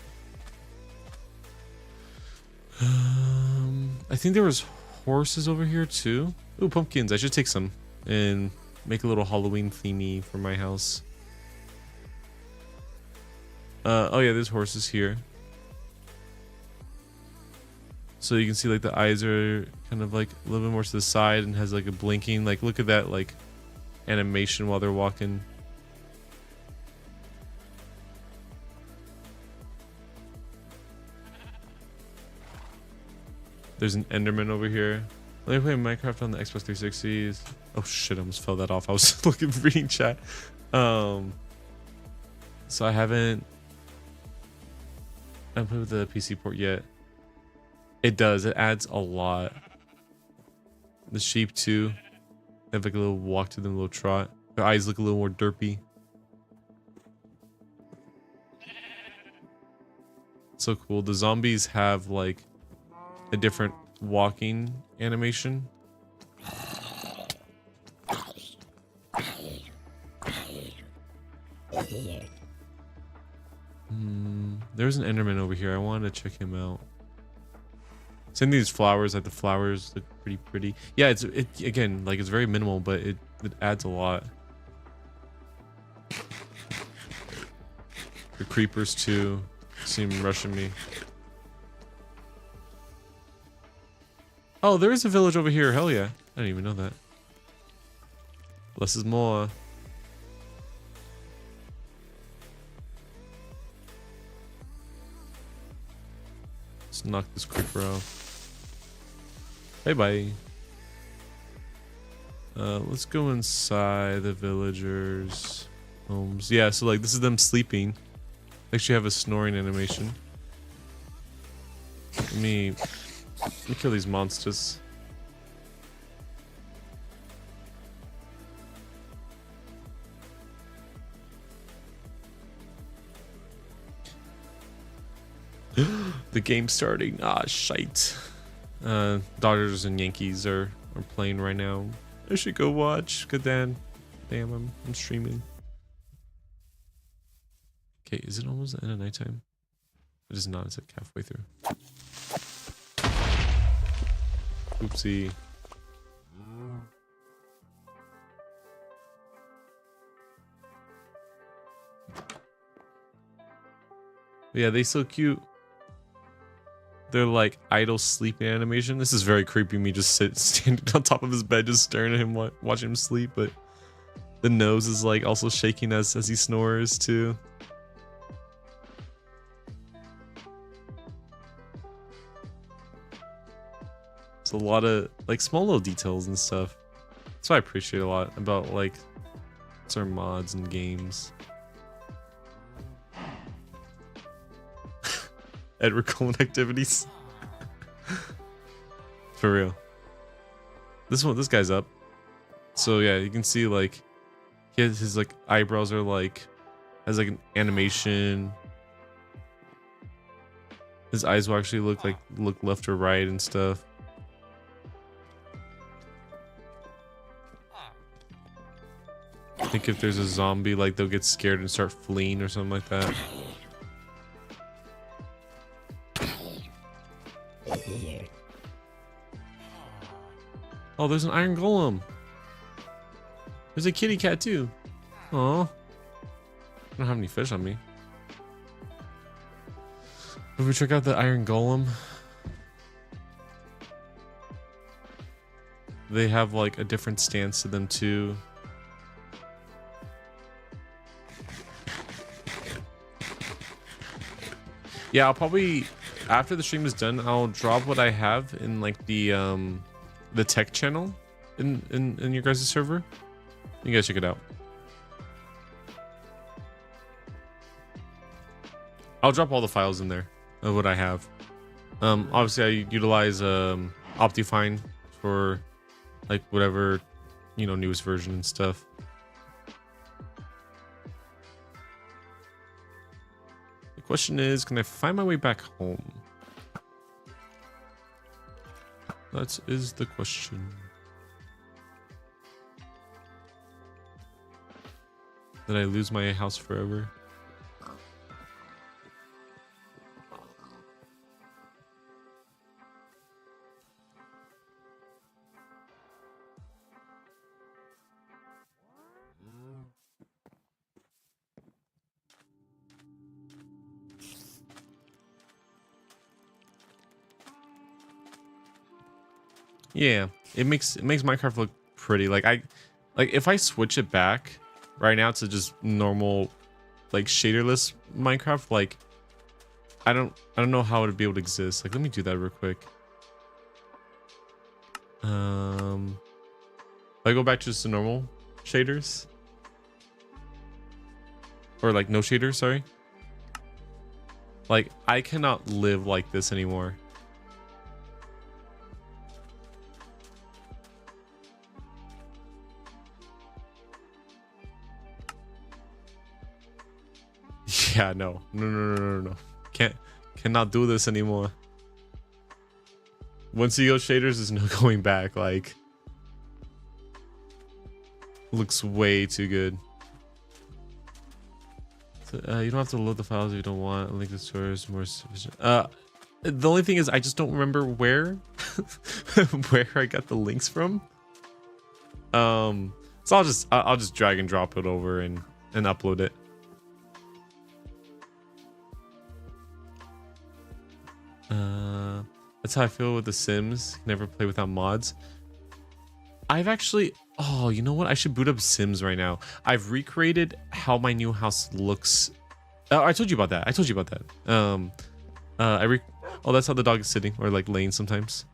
I think there was horses over here too. Ooh, pumpkins. I should take some and make a little Halloween themey for my house. Oh yeah, there's horses here. So you can see like the eyes are kind of like a little bit more to the side and has like a blinking. Like look at that like animation while they're walking. There's an Enderman over here. Let me play Minecraft on the Xbox 360. Oh shit, I almost fell that off. I was reading chat. So I haven't played with the PC port yet. It does. It adds a lot. The sheep too. They have like a little walk to them, a little trot. Their eyes look a little more derpy. So cool. The zombies have like a different walking animation. There's an Enderman over here. I wanted to check him out. Same these flowers, like the flowers look pretty pretty. Yeah, it again, like it's very minimal, but it adds a lot. The creepers too seem rushing me. Oh, there is a village over here. Hell yeah. I didn't even know that. Less is more. Let's knock this creeper off. Bye bye. Let's go inside the villagers' homes. Yeah, so like this is them sleeping. They actually have a snoring animation. Let me kill these monsters. The game's starting. Ah, shite. Dodgers and Yankees are playing right now. I should go watch. Good then. Damn, I'm streaming. Okay, is it almost the end of nighttime? It is not. It's like halfway through. Oopsie. But yeah, they so cute. They're like idle sleeping animation. This is very creepy. Me just standing on top of his bed, just staring at him, watching him sleep. But the nose is like also shaking as he snores too. It's a lot of like small little details and stuff. That's what I appreciate a lot about like certain mods and games. Edward Cullen activities. For real. This guy's up. So yeah, you can see like his like eyebrows are like has like an animation. His eyes will actually look left or right and stuff. I think if there's a zombie, like they'll get scared and start fleeing or something like that. Oh, there's an iron golem. There's a kitty cat too. Oh, I don't have any fish on me. If we check out the iron golem, they have like a different stance to them too. Yeah, I'll probably after the stream is done, I'll drop what I have in like the tech channel in your guys' server. You guys check it out. I'll drop all the files in there of what I have. Obviously I utilize Optifine for like whatever, you know, newest version and stuff. The question is, can I find my way back home? That is the question. Did I lose my house forever? Yeah, it makes Minecraft look pretty. Like if I switch it back right now to just normal like shaderless Minecraft, like I don't know how it would be able to exist. Like let me do that real quick. If I go back to just the normal shaders or like no shaders, sorry. Like I cannot live like this anymore. Yeah, no. Cannot do this anymore. Once you go shaders, there's no going back. Like, looks way too good. You don't have to load the files if you don't want. Link to storage is more sufficient. The only thing is I just don't remember where where I got the links from. So I'll just drag and drop it over and upload it. That's how I feel with The Sims. Never play without mods. I've actually, oh, you know what? I should boot up Sims right now. I've recreated how my new house looks. Oh, I told you about that. Oh, that's how the dog is sitting or like laying sometimes.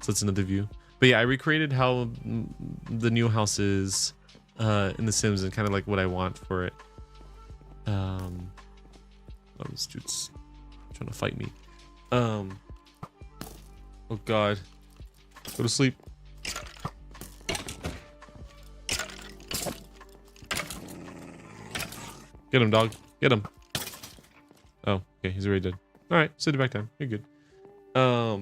So it's another view. But yeah, I recreated how the new house is in The Sims and kind of like what I want for it. Oh, this dude's trying to fight me. Oh God, go to sleep. Get him, dog. Get him. Oh, okay, he's already dead. All right, sit it back down. You're good. I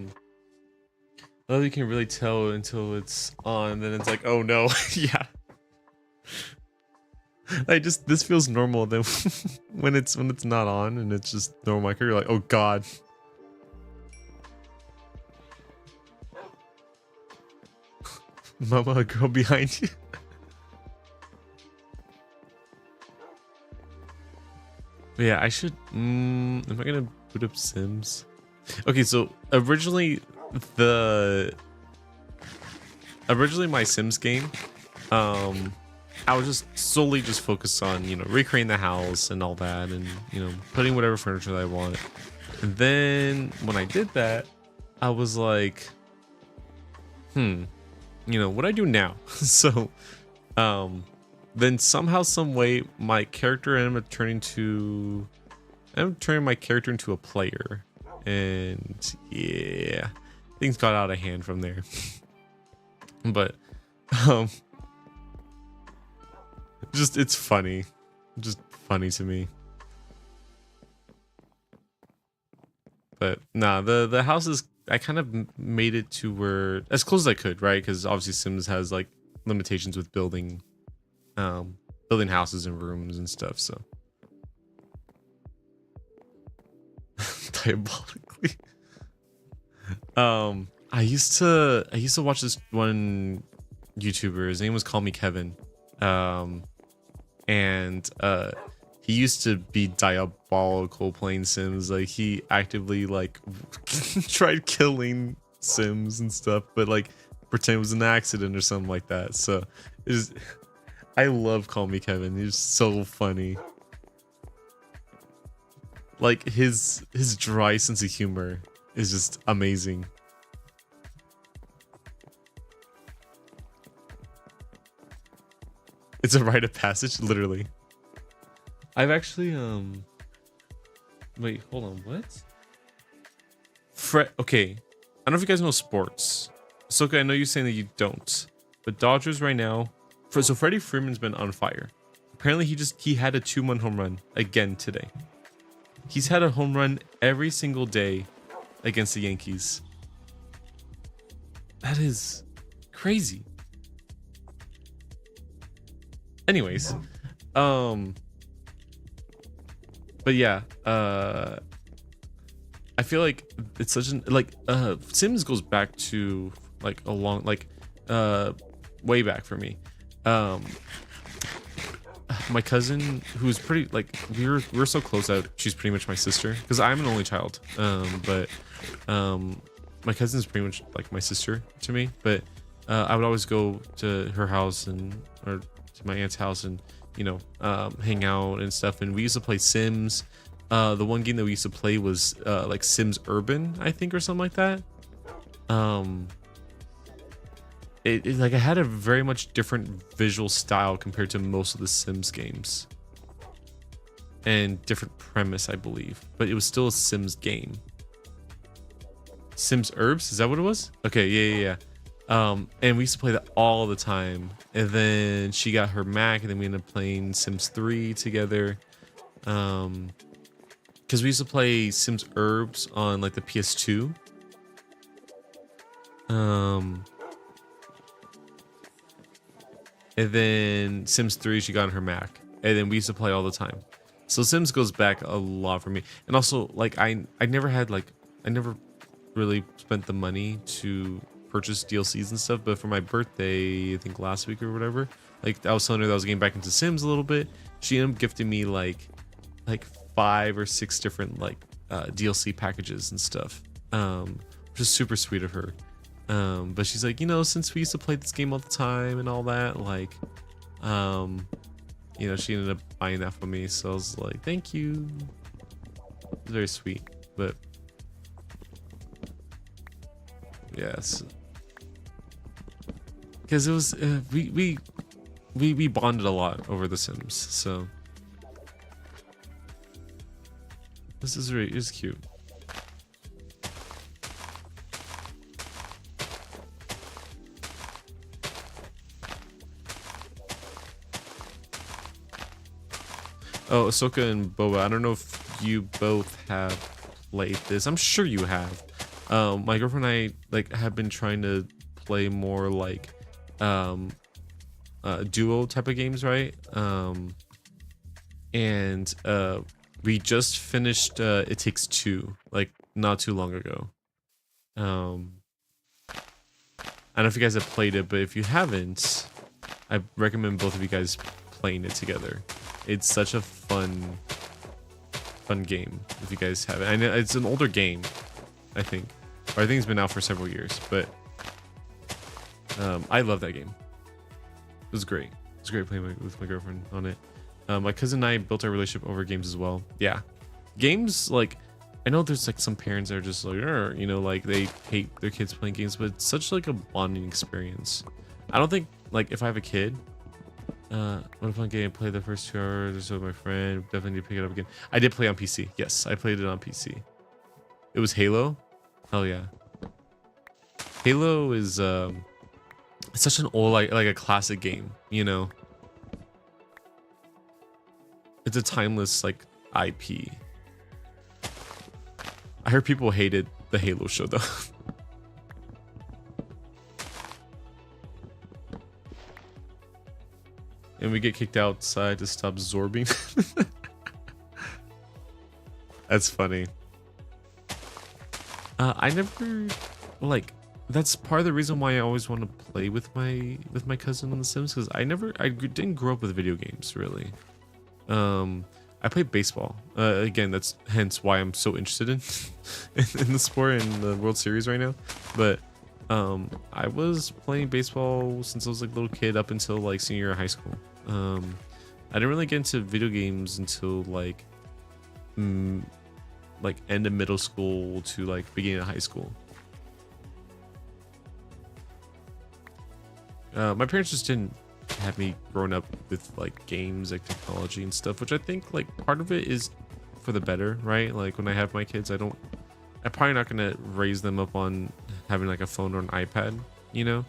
love you can really tell until it's on, then it's like, oh no, yeah. This feels normal. Then when it's not on and it's just normal, you're like, oh God. Mama, a girl behind you. But yeah, I should. Am I gonna boot up Sims? Okay, so originally my Sims game, I was just solely focused on, you know, recreating the house and all that, and you know, putting whatever furniture that I want. And then when I did that, I was like, you know, what do I do now? So, then somehow, some way, my character ended up turning my character into a player, and yeah, things got out of hand from there. But, it's funny, just funny to me. But nah, the house is, I kind of made it to where as close as I could, right? Because obviously Sims has like limitations with building houses and rooms and stuff. So diabolically. I used to watch this one YouTuber. His name was Call Me Kevin. And he used to be diabolical playing Sims. Like he actively like tried killing Sims and stuff, but like pretend it was an accident or something like that. So I love Call Me Kevin. He's so funny. Like his dry sense of humor is just amazing. It's a rite of passage, literally. I've actually wait, hold on, what? Okay, I don't know if you guys know sports. Soka, I know you're saying that you don't, but Dodgers right now, so Freddie Freeman's been on fire. Apparently he had a 2-1 home run again today. He's had a home run every single day against the Yankees. That is crazy. Anyways, but yeah, I feel like it's such an Sims goes back to like a long way back for me. My cousin, who's pretty like we're so close that she's pretty much my sister because I'm an only child. But my cousin's pretty much like my sister to me. But I would always go to her house or to my aunt's house and, you know, hang out and stuff. And we used to play Sims. The one game that we used to play was like Sims Urban, I think, or something like that. It like it had a very much different visual style compared to most of the Sims games, and different premise, I believe, but it was still a Sims game. Sims Herbs, is that what it was? Okay, yeah. And we used to play that all the time. And then she got her Mac, and then we ended up playing Sims 3 together. Because we used to play Sims Herbs on like the PS2. And then Sims 3, she got on her Mac. and then we used to play all the time. So Sims goes back a lot for me. And also, like, I never had, like, I never really spent the money to purchase DLCs and stuff, but for my birthday, I think last week or whatever, like, I was telling her that I was getting back into Sims a little bit. She ended up gifting me like 5 or 6 different like DLC packages and stuff, which is super sweet of her. But she's like, you know, since we used to play this game all the time and all that, like, you know, she ended up buying that for me. So I was like, thank you. It's very sweet. But yes, because it was we bonded a lot over The Sims. So this is really, it's cute. Oh, Ahsoka and Boba. I don't know if you both have played this. I'm sure you have. My girlfriend and I like have been trying to play more like duo type of games, right? And we just finished It Takes Two like not too long ago. I don't know if you guys have played it, but if you haven't, I recommend both of you guys playing it together. It's such a fun game if you guys have it. I know it's an older game, I think. Or I think it's been out for several years, but I love that game. It was great. It was great playing with my girlfriend on it. My cousin and I built our relationship over games as well. Yeah. Games, like, I know there's like some parents that are just like, you know, like they hate their kids playing games, but it's such like a bonding experience. I don't think, like, if I have a kid, what fun game, play the first 2 hours or so with my friend, definitely need to pick it up again. I did play on PC. Yes, I played it on PC. It was Halo. Hell yeah. Halo is it's such an old like a classic game, you know. It's a timeless like IP. I heard people hated the Halo show though. And we get kicked outside to stop zorbing. That's funny. I never like. That's part of the reason why I always want to play with my cousin on The Sims, because I didn't grow up with video games really. I played baseball. Again, that's hence why I'm so interested in in the sport and the World Series right now. But I was playing baseball since I was like a little kid up until like senior year of high school. I didn't really get into video games until like end of middle school to like beginning of high school. My parents just didn't have me growing up with like games, like technology and stuff, which I think like part of it is for the better, right? Like when I have my kids, I'm probably not gonna raise them up on having like a phone or an iPad, you know?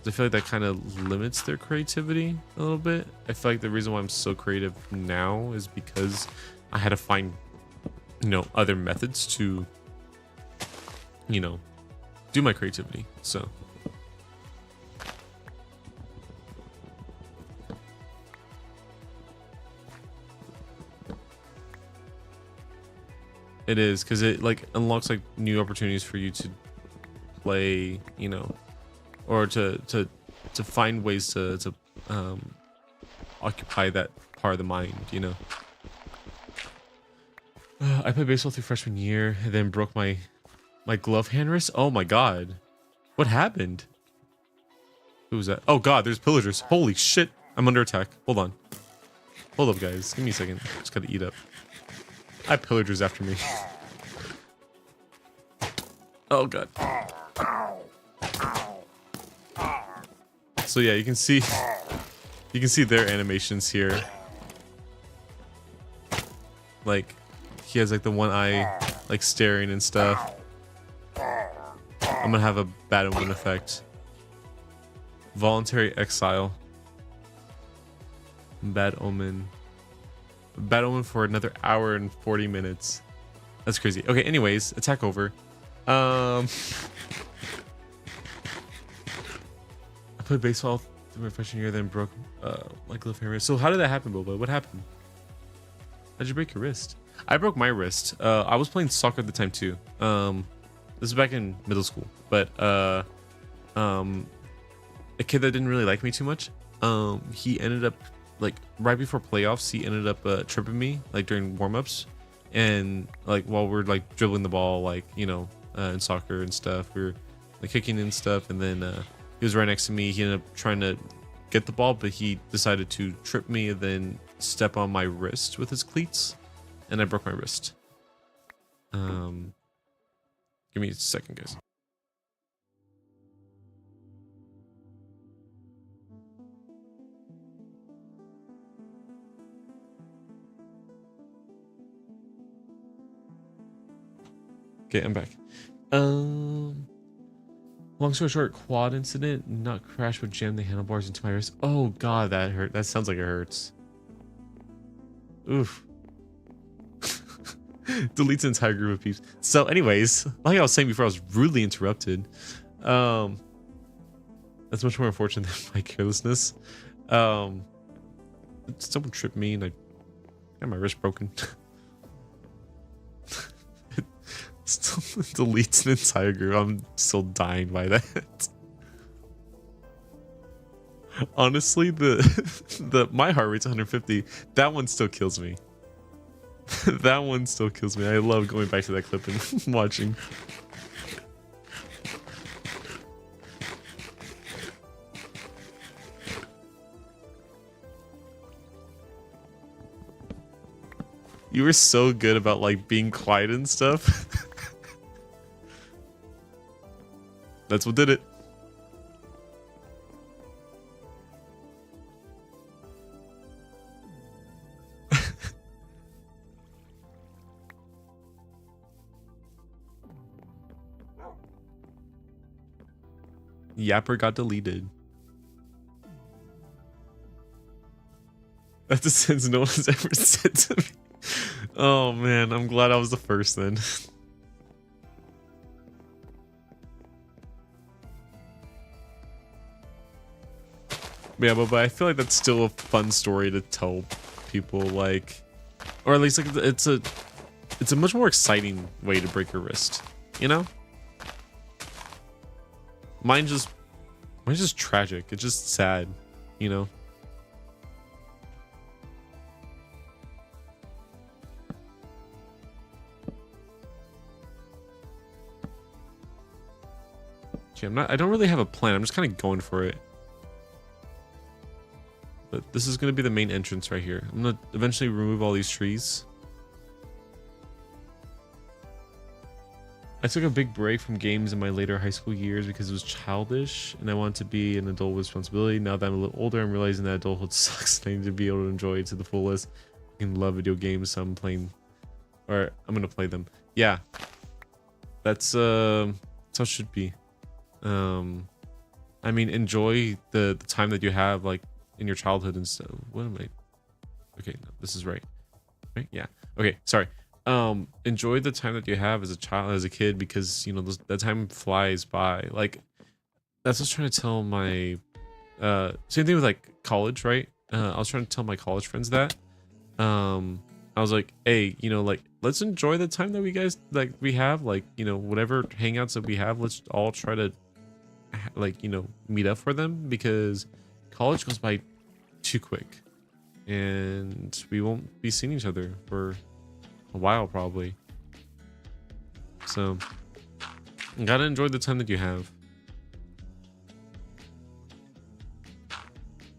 I feel like that kind of limits their creativity a little bit. I feel like the reason why I'm so creative now is because I had to find, you know, other methods to, you know, do my creativity. So it is, because it like unlocks like new opportunities for you to play, you know, or to find ways to occupy that part of the mind, you know. I played baseball through freshman year and then broke my glove hand wrist. Oh my god, what happened? Who was that? Oh god, there's pillagers. Holy shit, I'm under attack. Hold on, hold up guys, give me a second. Just gotta eat up. I have pillagers after me. Oh god. So yeah, you can see their animations here. Like he has like the one eye like staring and stuff. I'm gonna have a bad omen effect. Voluntary exile. Bad omen. Bad omen for another hour and 40 minutes. That's crazy. Okay, anyways, attack over. I played baseball through my freshman year, then broke like left hand wrist. So how did that happen, Boba? What happened? How'd you break your wrist? I broke my wrist. I was playing soccer at the time too. This is back in middle school, but a kid that didn't really like me too much. He ended up like right before playoffs. He ended up tripping me like during warm-ups, and like while we're like dribbling the ball, like in soccer and stuff, we were like kicking and stuff, and then he was right next to me. He ended up trying to get the ball, but he decided to trip me and then step on my wrist with his cleats, and I broke my wrist. Give me a second, guys. Okay, I'm back. Long story short, quad incident, not crash, but jam the handlebars into my wrist. Oh god, that hurt. That sounds like it hurts. Oof. Deletes an entire group of peeps. So anyways, like I was saying before, I was rudely interrupted. That's much more unfortunate than my carelessness. Someone tripped me and I got my wrist broken. It still deletes an entire group. I'm still dying by that. Honestly, my heart rate's 150. That one still kills me. That one still kills me. I love going back to that clip and watching. You were so good about like being quiet and stuff. That's what did it. Yapper got deleted. That's a sentence no one's ever said to me. Oh man, I'm glad I was the first then. Yeah, but I feel like that's still a fun story to tell people, like, or at least like it's a much more exciting way to break your wrist, you know? Mine's just tragic. It's just sad, you know? Okay, I don't really have a plan. I'm just kind of going for it. But this is going to be the main entrance right here. I'm going to eventually remove all these trees. I took a big break from games in my later high school years because it was childish and I wanted to be an adult with responsibility. Now that I'm a little older, I'm realizing that adulthood sucks and I need to be able to enjoy it to the fullest. I can love video games, so I'm going to play them. Yeah. That's how it should be. I mean, enjoy the time that you have, like, in your childhood and stuff. What am I? Okay, no, this is right. Right? Yeah. Okay, sorry. Enjoy the time that you have as a child, as a kid, because, you know, that time flies by. Like, that's what I was trying to tell my, same thing with, like, college, right? I was trying to tell my college friends that. I was like, hey, you know, like, let's enjoy the time that we have, like, you know, whatever hangouts that we have, let's all try to, like, you know, meet up for them, because college goes by too quick and we won't be seeing each other for a while probably. So you gotta enjoy the time that you have,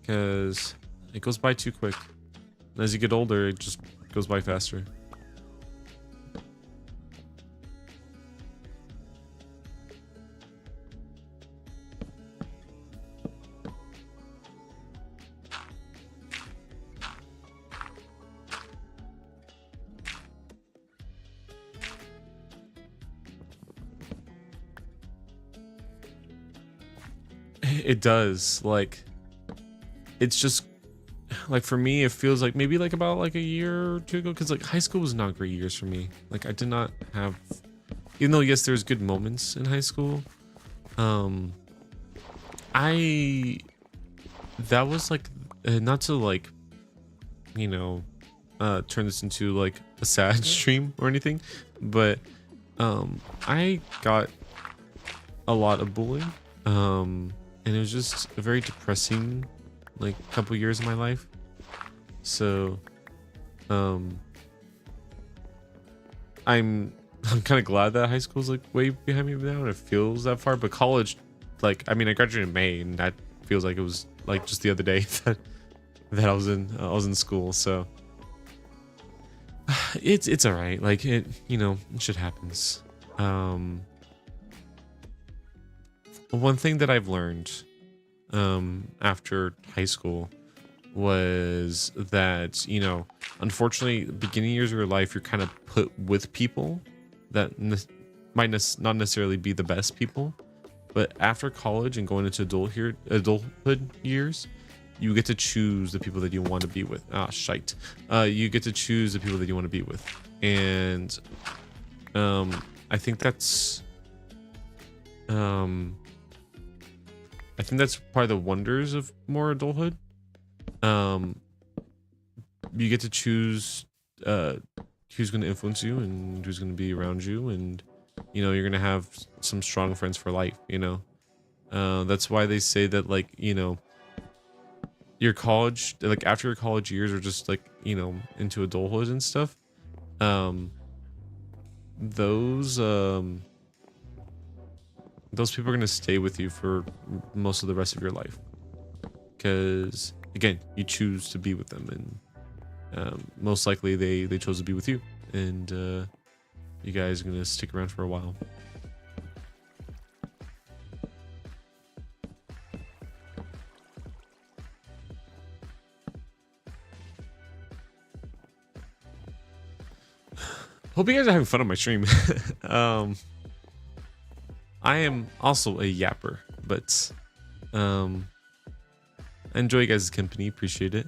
because it goes by too quick. And as you get older, it just goes by faster. It does. Like, it's just like, for me, it feels like maybe like about like a year or two ago, because like high school was not great years for me. Like, I did not have, even though yes, there's good moments in high school, I that was like, not to like, you know, turn this into like a sad stream or anything, but I got a lot of bullying, and it was just a very depressing like couple years of my life. So um I'm I'm kind of glad that high school's like way behind me now and it feels that far, but college, like, I mean, I graduated in May and that feels like it was like just the other day that I was in school. So it's all right. Like, it, you know, shit happens. One thing that I've learned after high school was that, you know, unfortunately, beginning years of your life, you're kind of put with people that might not necessarily be the best people. But after college and going into adulthood years, you get to choose the people that you want to be with. Ah, shite. You get to choose the people that you want to be with. And I think that's I think that's probably the wonders of more adulthood. You get to choose who's going to influence you and who's going to be around you, and you know, you're going to have some strong friends for life, you know. That's why they say that, like, you know, your college, like after your college years are just like, you know, into adulthood and stuff, those people are going to stay with you for most of the rest of your life, because again, you choose to be with them, and most likely they chose to be with you, and you guys are going to stick around for a while. Hope you guys are having fun on my stream. I am also a yapper, but I enjoy you guys' company. Appreciate it.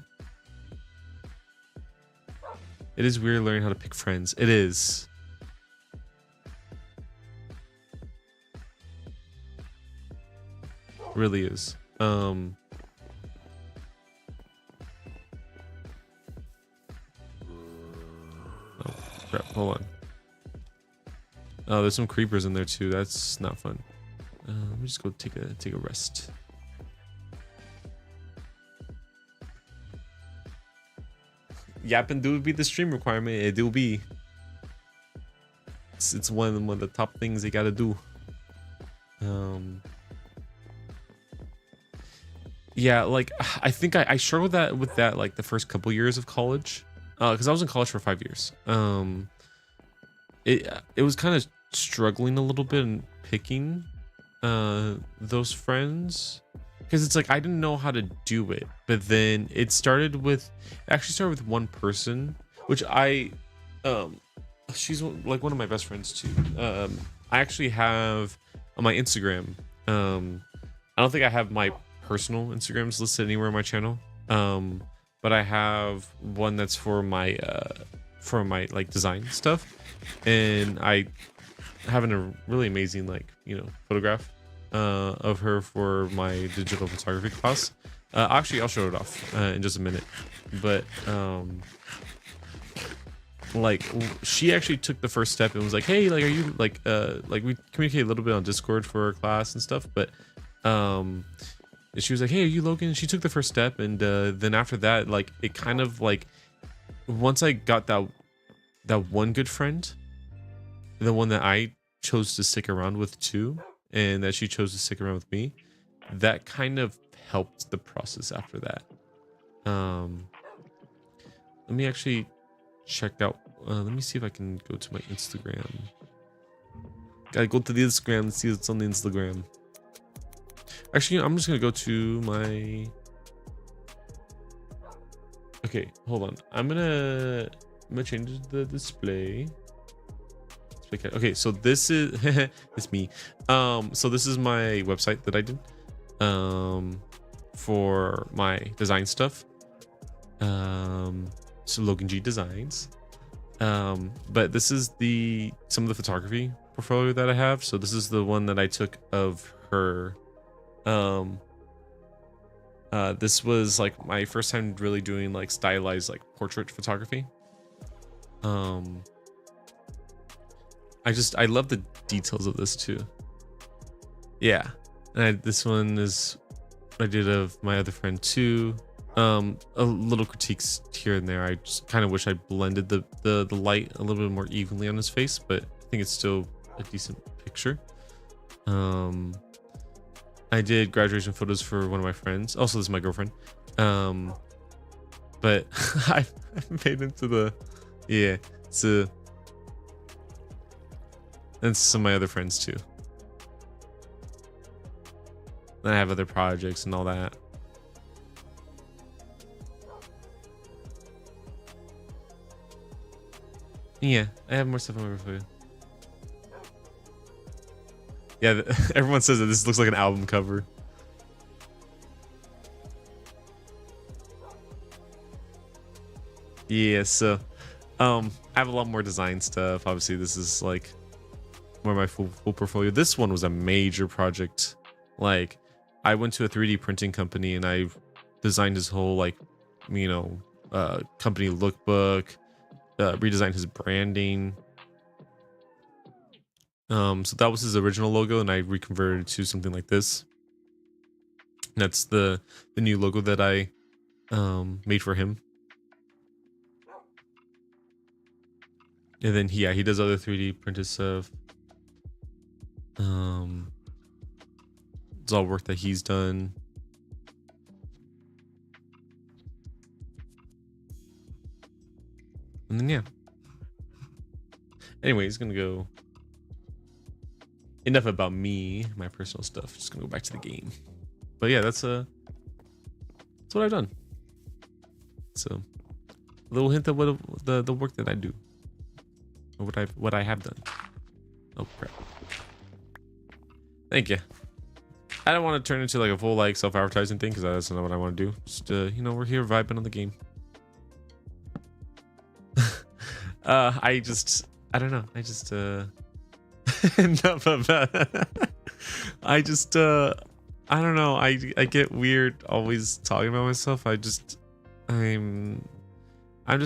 It is weird learning how to pick friends. It is. It really is. Oh, crap. Hold on. Oh, there's some creepers in there too. That's not fun. Let me just go take a rest. Yapping do be the stream requirement. It do be. It's one of the top things you gotta do. Yeah, like I think I struggled with that like the first couple years of college, because I was in college for 5 years. It was kind of struggling a little bit in picking those friends, because it's like I didn't know how to do it. But then it actually started with one person, which she's like one of my best friends too. I actually have on my Instagram, I don't think I have my personal Instagrams listed anywhere on my channel, but I have one that's for my like design stuff, and I having a really amazing, like, you know, photograph of her for my digital photography class. Actually, I'll show it off in just a minute, but like she actually took the first step and was like, hey, like, are you like we communicated a little bit on Discord for her class and stuff, but and she was like, hey, are you Logan? And she took the first step, and then after that, like, it kind of like, once I got that one good friend, the one that I chose to stick around with too, and that she chose to stick around with me, that kind of helped the process after that. Let me actually check out, let me see if I can go to my Instagram. Gotta go to the Instagram and see what's on the Instagram. Actually, I'm just gonna go to my, okay, hold on, I'm gonna change the display. Okay, so this is it's me. So this is my website that I did for my design stuff. So Logan G Designs. But this is some of the photography portfolio that I have. So this is the one that I took of her This was like my first time really doing like stylized like portrait photography. I love the details of this too. Yeah, and this one is I did of my other friend too. A little critiques here and there. I just kind of wish I blended the light a little bit more evenly on his face, but I think it's still a decent picture. I did graduation photos for one of my friends. Also, this is my girlfriend. But I've made into the so and some of my other friends too. Then I have other projects and all that. Yeah, I have more stuff over for you. Yeah, everyone says that this looks like an album cover. Yeah, so I have a lot more design stuff. Obviously, this is like more my full portfolio. This one was a major project. Like, I went to a 3D printing company and I designed his whole like, company lookbook, redesigned his branding. So that was his original logo, and I reconverted it to something like this. That's the new logo that I made for him. And then he does other 3D printed stuff. It's all work that he's done. And then yeah. Anyway, he's gonna go. Enough about me, my personal stuff. Just gonna go back to the game. But yeah, that's what I've done. So a little hint of what the work that I do. Or what I have done. Oh crap. Thank you. I don't want to turn into like a full like self-advertising thing because that's not what I want to do. Just we're here vibing on the game. I don't know. Enough of that. I don't know. I get weird always talking about myself. I'm just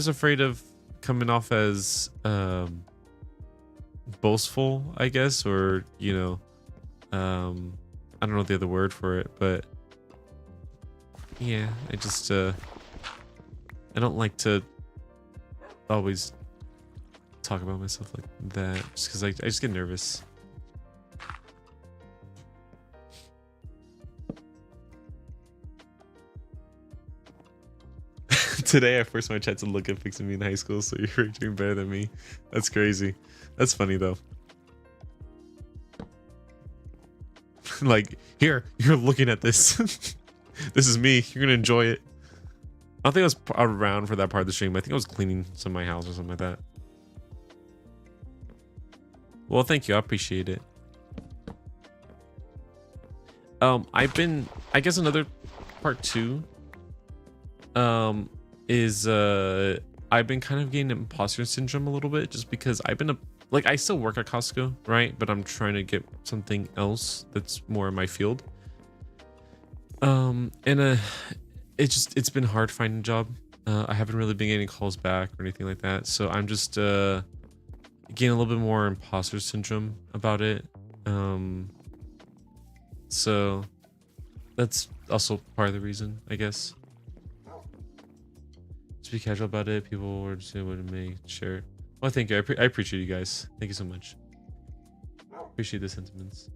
afraid of coming off as boastful, I guess, or I don't know the other word for it, but yeah, I don't like to always talk about myself like that, just because I just get nervous. Today I forced my chat to look at fixing me in high school, so you're doing better than me. That's crazy. That's funny though. Like, here, you're looking at this. This is me. You're gonna enjoy it. I don't think I was around for that part of the stream. I think I was cleaning some of my house or something like that. Well, thank you. I appreciate it. I guess another part too is I've been kind of getting imposter syndrome a little bit, just because I've been I still work at Costco, right? But I'm trying to get something else that's more in my field. It's been hard finding a job. I haven't really been getting calls back or anything like that. So I'm just getting a little bit more imposter syndrome about it. So that's also part of the reason, I guess. Just be casual about it. People were just able to make share. Well, thank you. I appreciate you guys. Thank you so much. Appreciate the sentiments.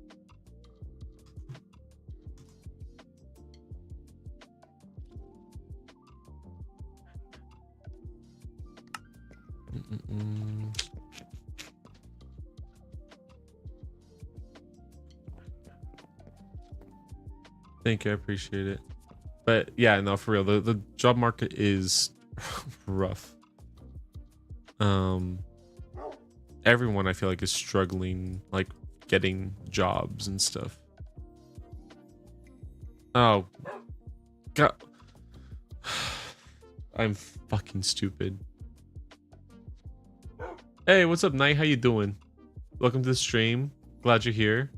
Thank you. I appreciate it. But yeah, no, for real, the job market is rough. Everyone I feel like is struggling, like getting jobs and stuff. Oh god. I'm fucking stupid. Hey, what's up, Knight? How you doing? Welcome to the stream. Glad you're here.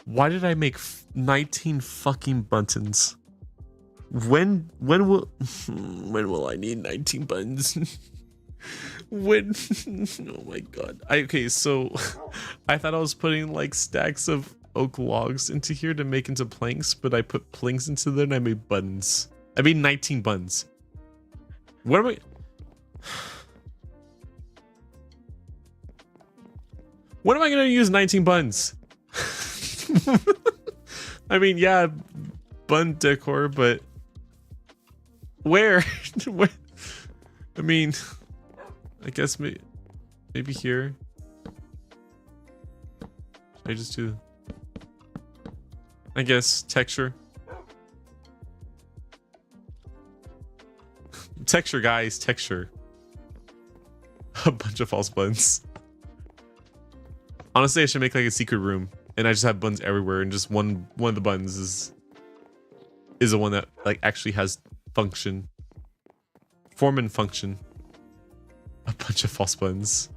Why did I make 19 fucking buttons? When will when will I need 19 buttons? When? Oh my god. Okay, so I thought I was putting like stacks of oak logs into here to make into planks, but I put planks into there and I made buttons. I made 19 buttons. What am I? When am I gonna use 19 buttons? I mean, yeah, bun decor, but where? Where? I mean, I guess maybe here. Should I just do? I guess texture. Texture, guys, texture. A bunch of false buttons. Honestly, I should make like a secret room, and I just have buttons everywhere, and just one of the buttons is the one that like actually has function, form and function. A bunch of false buttons.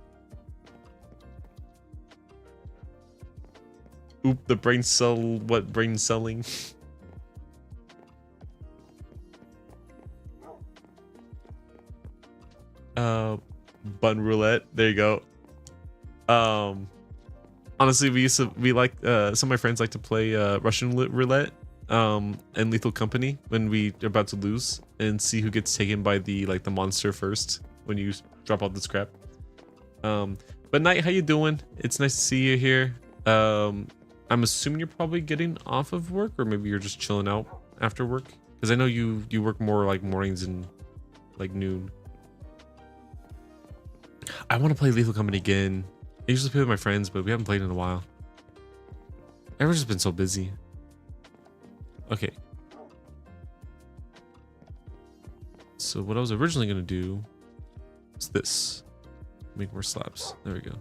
Oop, the brain cell. What brain selling? Bun roulette. There you go. Honestly, we like some of my friends like to play Russian roulette and Lethal Company when we are about to lose and see who gets taken by the monster first when you drop out the scrap. But Knight, how you doing? It's nice to see you here. I'm assuming you're probably getting off of work, or maybe you're just chilling out after work, because I know you work more like mornings and like noon. I want to play Lethal Company again. I usually play with my friends, but we haven't played in a while. Everyone's just been so busy. Okay. So what I was originally going to do is this. Make more slabs. There we go.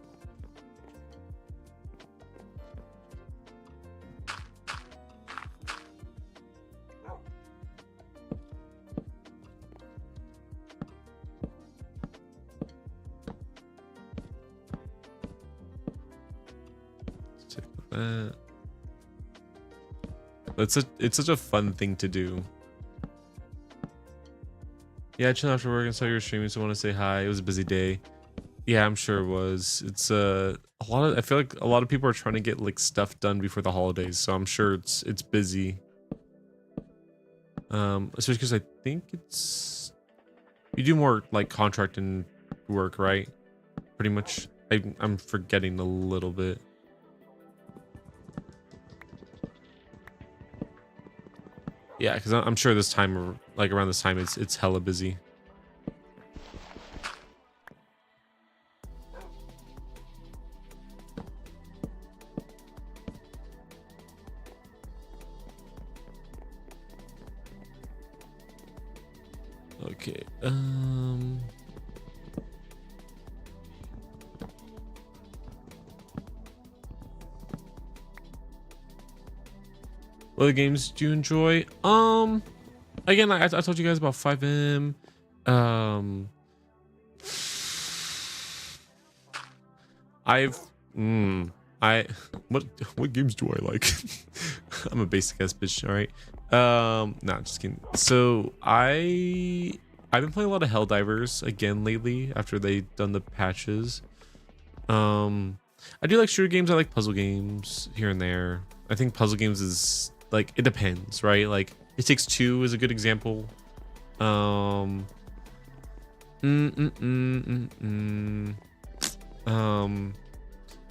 It's such a fun thing to do. Yeah, I chilled after work and saw you were streaming, so I want to say hi. It was a busy day. Yeah, I'm sure it was. It's a lot of. I feel like a lot of people are trying to get like stuff done before the holidays, so I'm sure it's busy. Especially because I think it's you do more like contracting work, right? Pretty much. I'm forgetting a little bit. Yeah, because I'm sure this time, like around this time, it's hella busy. Okay. What other games do you enjoy? Again, I told you guys about 5M. What games do I like? I'm a basic ass bitch, all right. Nah, just kidding. So I've been playing a lot of Helldivers again lately after they've done the patches. I do like shooter games. I like puzzle games here and there. I think puzzle games is like, it depends, right? Like It Takes Two is a good example. I mean,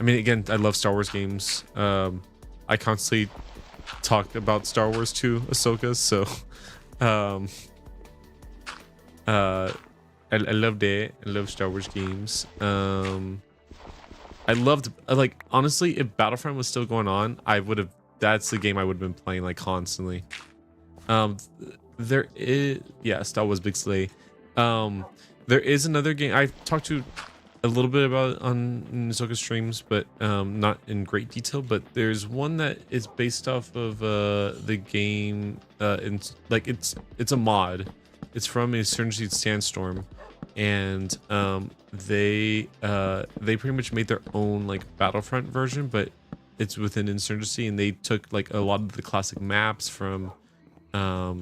again, I love Star Wars games. I constantly talk about Star Wars to Ahsoka, so I loved it. I love Star Wars games. I loved, like, honestly, if Battlefront was still going on, I would have, that's the game I would have been playing like constantly. There is, yeah, Star Wars Big Slay. There is another game I talked to a little bit about on Ahsoka streams, but not in great detail. But there's one that is based off of the game, like it's a mod. It's from Insurgency Sandstorm, and they pretty much made their own like Battlefront version, but it's within Insurgency, and they took like a lot of the classic maps from a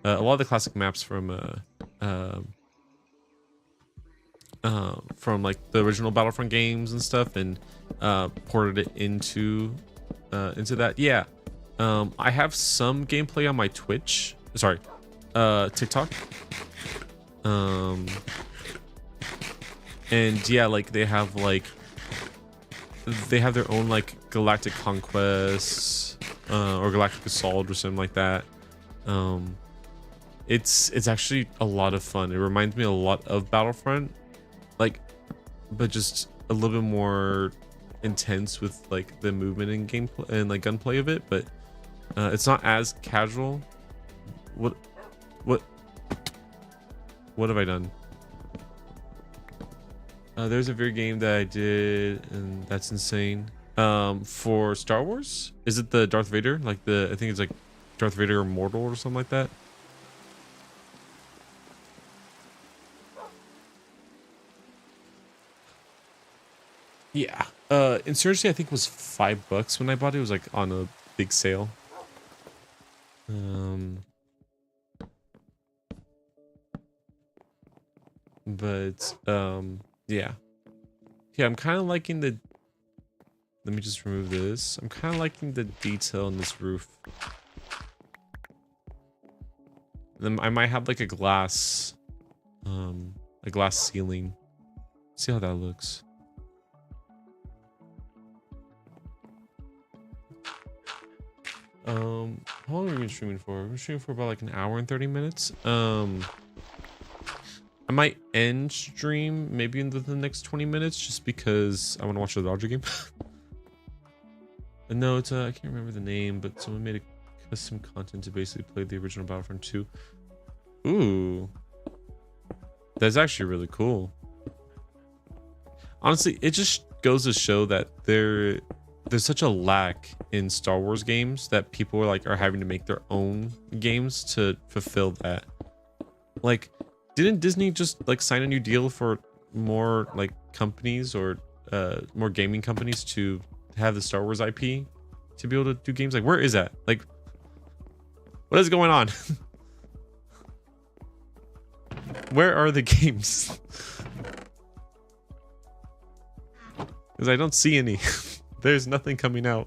lot of the classic maps from like the original Battlefront games and stuff, and ported it into that. Yeah. I have some gameplay on my Twitch. Sorry, TikTok. And yeah, like they have their own like Galactic Conquest or Galactic Assault or something like that. It's actually a lot of fun. It reminds me a lot of Battlefront, like, but just a little bit more intense with like the movement and gameplay and like gunplay of it. But it's not as casual. What have I done? There's a video game that I did, and that's insane. For Star Wars, is it the Darth Vader? Like I think it's like Darth Vader Immortal or something like that. Yeah. Insurgency I think was $5 when I bought it. It was like on a big sale. But yeah. Yeah, I'm kind of liking the... Let me just remove this. I'm kind of liking the detail in this roof. Then I might have like a glass ceiling. See how that looks. How long have we been streaming for? We're streaming for about like an hour and 30 minutes. I might end stream maybe in the next 20 minutes just because I want to watch the Dodger game. No, it's I can't remember the name, but someone made a custom content to basically play the original Battlefront 2. Ooh, that's actually really cool. Honestly, it just goes to show that there's such a lack in Star Wars games that people are having to make their own games to fulfill that. Like, didn't Disney just like sign a new deal for more like companies or more gaming companies to have the Star Wars IP to be able to do games? Like, where is that? Like, what is going on? Where are the games? Because I don't see any. There's nothing coming out.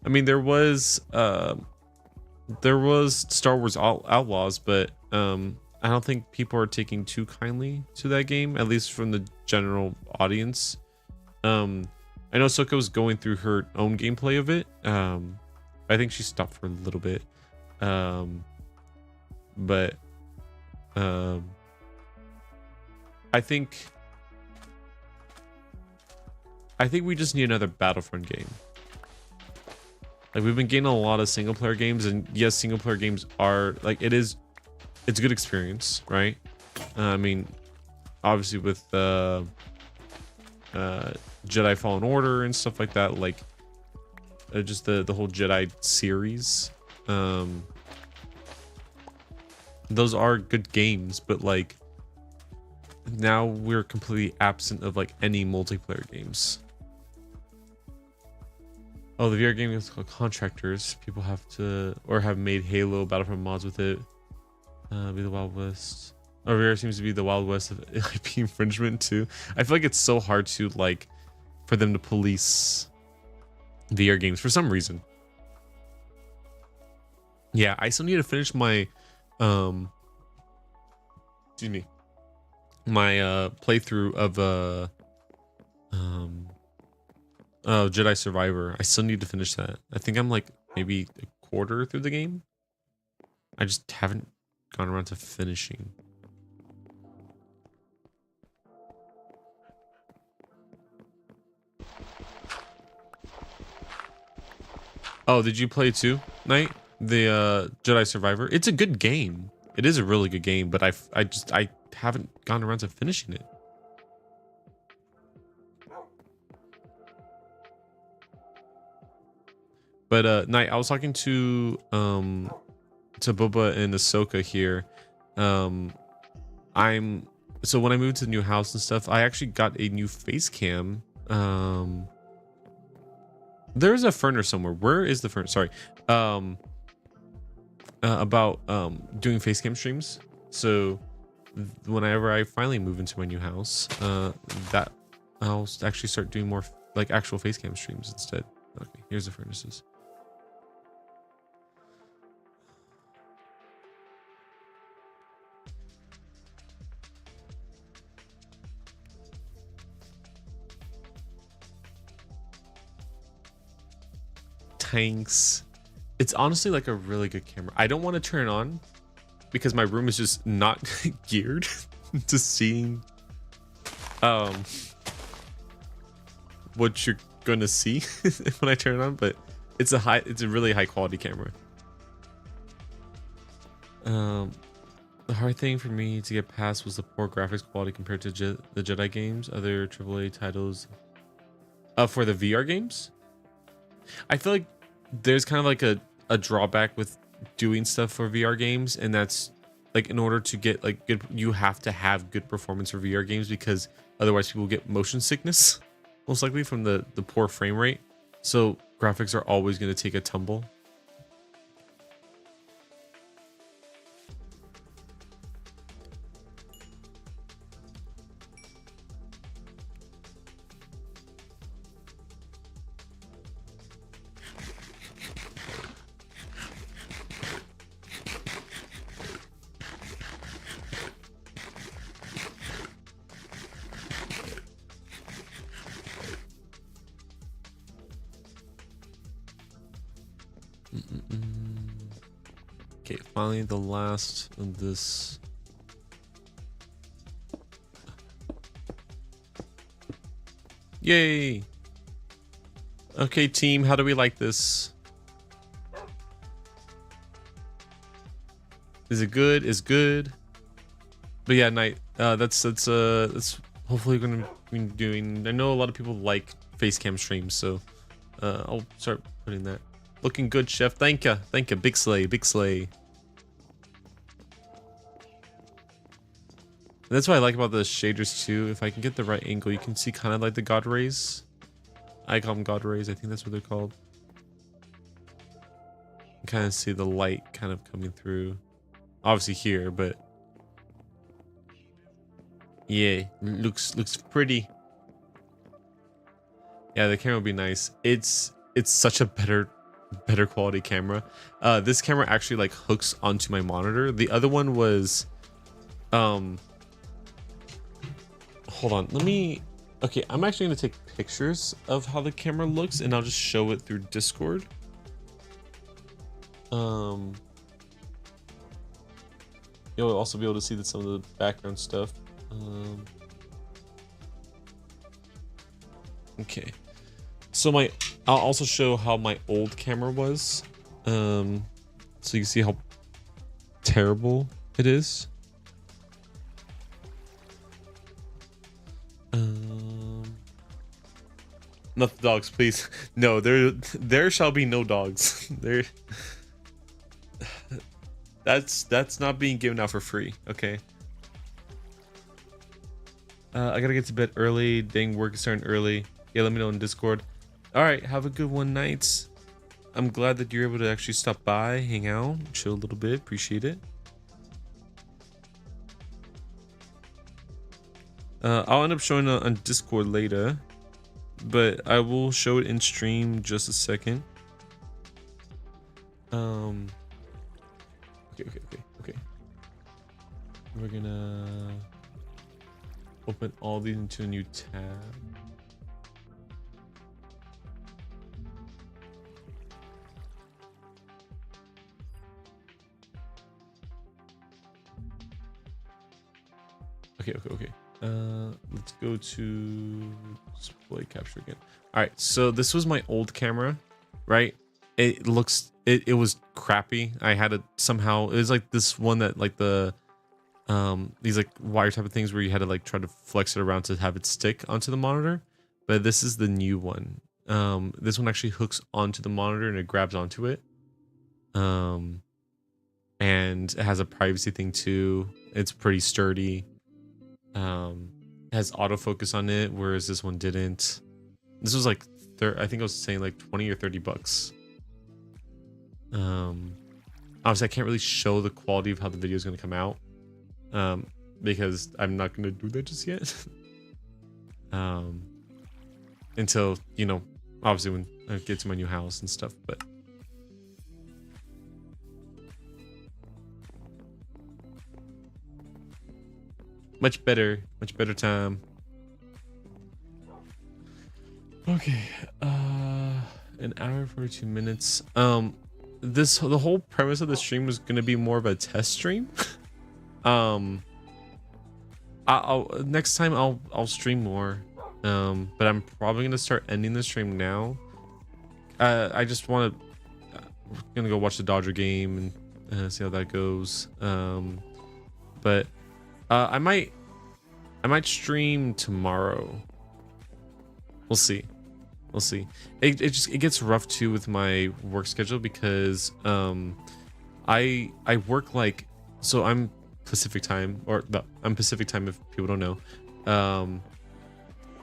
I mean, there was Star Wars Outlaws, but I don't think people are taking too kindly to that game, at least from the general audience. I know Ahsoka was going through her own gameplay of it. I think she stopped for a little bit. But I think we just need another Battlefront game. Like, we've been getting a lot of single player games, and yes, single player games are like, it's a good experience, right? I mean, obviously with Jedi Fallen Order and stuff like that, like just the whole Jedi series, those are good games, but like now we're completely absent of like any multiplayer games. Oh, the VR game is called Contractors. People have to, or have made Halo Battlefront mods with it. Be the Wild West. Oh, VR seems to be the Wild West of IP infringement too. I feel like it's so hard to like for them to police VR games for some reason. Yeah, I still need to finish my excuse me, my playthrough of Jedi Survivor. I still need to finish that. I think I'm like maybe a quarter through the game. I just haven't gone around to finishing. Oh, did you play too, Knight? The Jedi Survivor? It's a good game. It is a really good game, but I haven't gone around to finishing it. But Knight, I was talking to Boba and Ahsoka here. So when I moved to the new house and stuff, I actually got a new face cam. There's a furnace somewhere. Where is the furnace? Sorry. About doing face cam streams. So whenever I finally move into my new house, that I'll actually start doing more like actual face cam streams instead. Okay, here's the furnaces. Tanks. It's honestly like a really good camera. I don't want to turn it on because my room is just not geared to seeing what you're gonna see when I turn it on, but it's a really high quality camera. The hard thing for me to get past was the poor graphics quality compared to the Jedi games, other AAA titles. For the VR games, I feel like there's kind of like a drawback with doing stuff for VR games, and that's like in order to get like good, you have to have good performance for VR games because otherwise people get motion sickness, most likely from the poor frame rate. So graphics are always going to take a tumble. Okay, finally the last of this. Yay! Okay, team, how do we like this? Is it good? Is good? But yeah, night. That's hopefully gonna be doing. I know a lot of people like face cam streams, so I'll start putting that. Looking good, chef. Thank you, big slay, big slay. And that's what I like about the shaders too. If I can get the right angle, you can see kind of like the god rays. I call them god rays. I think that's what they're called. You kind of see the light kind of coming through. Obviously here, but yeah, looks pretty. Yeah, the camera will be nice. It's such a better quality camera. This camera actually like hooks onto my monitor. The other one was hold on, let me. Okay, I'm actually gonna take pictures of how the camera looks and I'll just show it through Discord. You'll also be able to see some of the background stuff. Okay, so I'll also show how my old camera was, so you can see how terrible it is. Not the dogs, please. No, there shall be no dogs. There. That's not being given out for free. Okay. I gotta get to bed early. Dang, work is starting early. Yeah, let me know in Discord. All right, have a good one, nights. I'm glad that you're able to actually stop by, hang out, chill a little bit. Appreciate it. I'll end up showing it on Discord later, but I will show it in stream just a second. Okay. We're gonna open all these into a new tab. Okay. Let's go to display capture again. All right, so this was my old camera, right? It was crappy. I had to somehow, it was like this one that like the these like wire type of things where you had to like try to flex it around to have it stick onto the monitor. But this is the new one. This one actually hooks onto the monitor and it grabs onto it. And it has a privacy thing too. It's pretty sturdy. It has autofocus on it, whereas this one didn't. This was like I think I was saying like 20 or 30 bucks. Obviously I can't really show the quality of how the video is going to come out, because I'm not going to do that just yet. Until, you know, obviously when I get to my new house and stuff, but much better time. Okay, an hour 42 minutes. The whole premise of the stream was gonna be more of a test stream. I'll next time I'll stream more. But I'm probably gonna start ending the stream now. I just want to gonna go watch the Dodger game and see how that goes. But I might stream tomorrow. We'll see. It gets rough too with my work schedule because I work like, so I'm Pacific time, or no, I'm Pacific time if people don't know.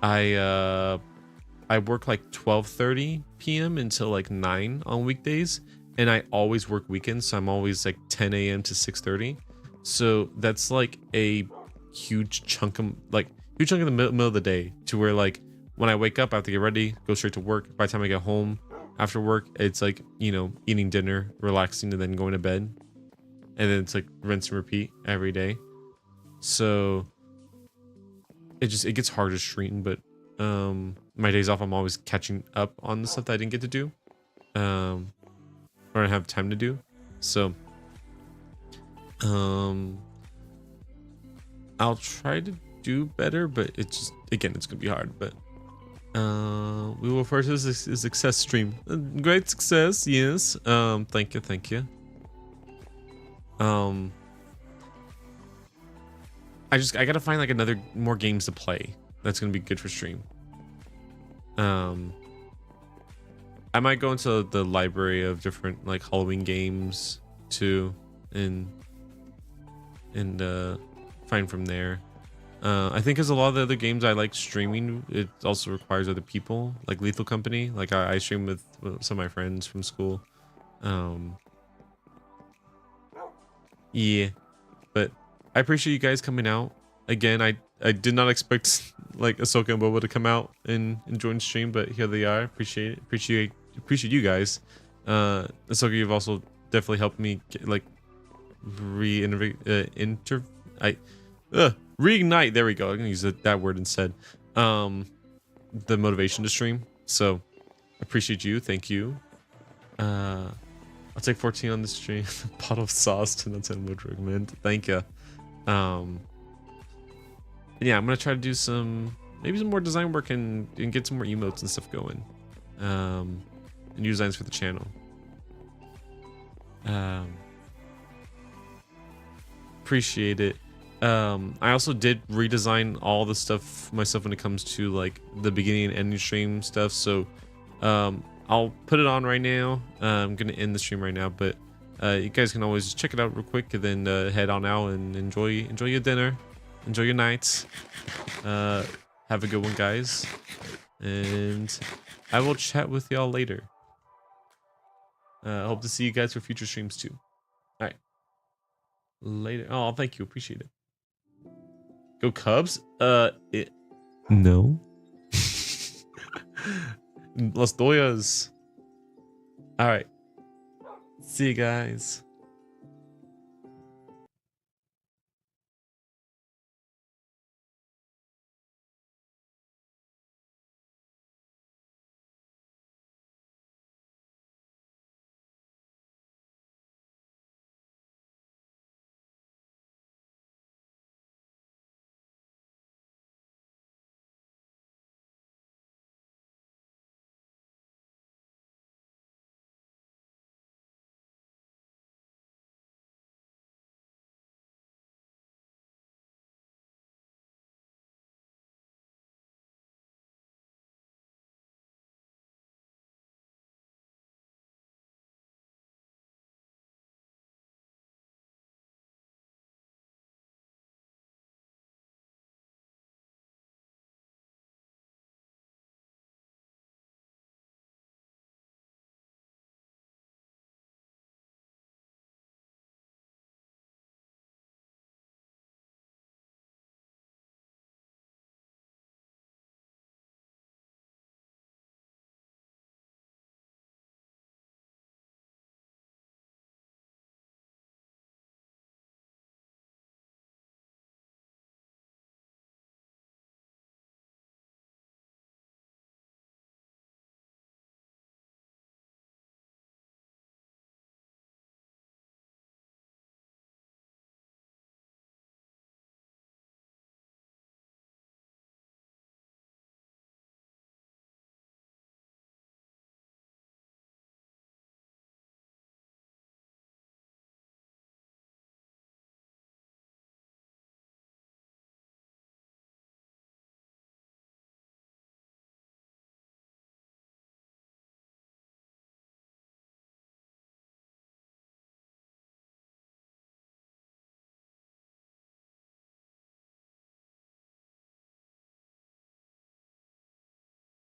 I work like 12:30 p.m. until like 9 on weekdays, and I always work weekends, so I'm always like 10 a.m. to 6:30. So that's like a huge chunk of the middle of the day, to where like when I wake up, I have to get ready, go straight to work. By the time I get home after work, it's like, you know, eating dinner, relaxing, and then going to bed. And then it's like rinse and repeat every day. So it gets hard to stream, but my days off, I'm always catching up on the stuff that I didn't get to do, or I don't have time to do. So I'll try to do better, but it's gonna be hard. But we will first is a success stream. Great success, yes. Thank you. I gotta find like more games to play that's gonna be good for stream. I might go into the library of different like Halloween games too, and find from there. I think because a lot of the other games I like streaming, it also requires other people, like Lethal Company. Like I stream with some of my friends from school. Yeah, but I appreciate you guys coming out. Again, I did not expect like Ahsoka and Boba to come out and join stream, but here they are. Appreciate you guys. Ahsoka, you've also definitely helped me get, like reignite. There we go. I'm gonna use that word instead. The motivation to stream. So appreciate you. Thank you. I'll take 14 on the stream. Bottle of sauce to not would recommend. Thank you. Yeah, I'm gonna try to do maybe some more design work and get some more emotes and stuff going. And new designs for the channel. Appreciate it. I also did redesign all the stuff myself when it comes to like the beginning and ending stream stuff. So I'll put it on right now. I'm gonna end the stream right now, but you guys can always check it out real quick and then head on out and enjoy your dinner, enjoy your nights. Have a good one, guys, and I will chat with y'all later. Hope to see you guys for future streams too. All right, later. Oh, thank you, appreciate it. Go Cubs. No. Las Doyas. All right. See you guys.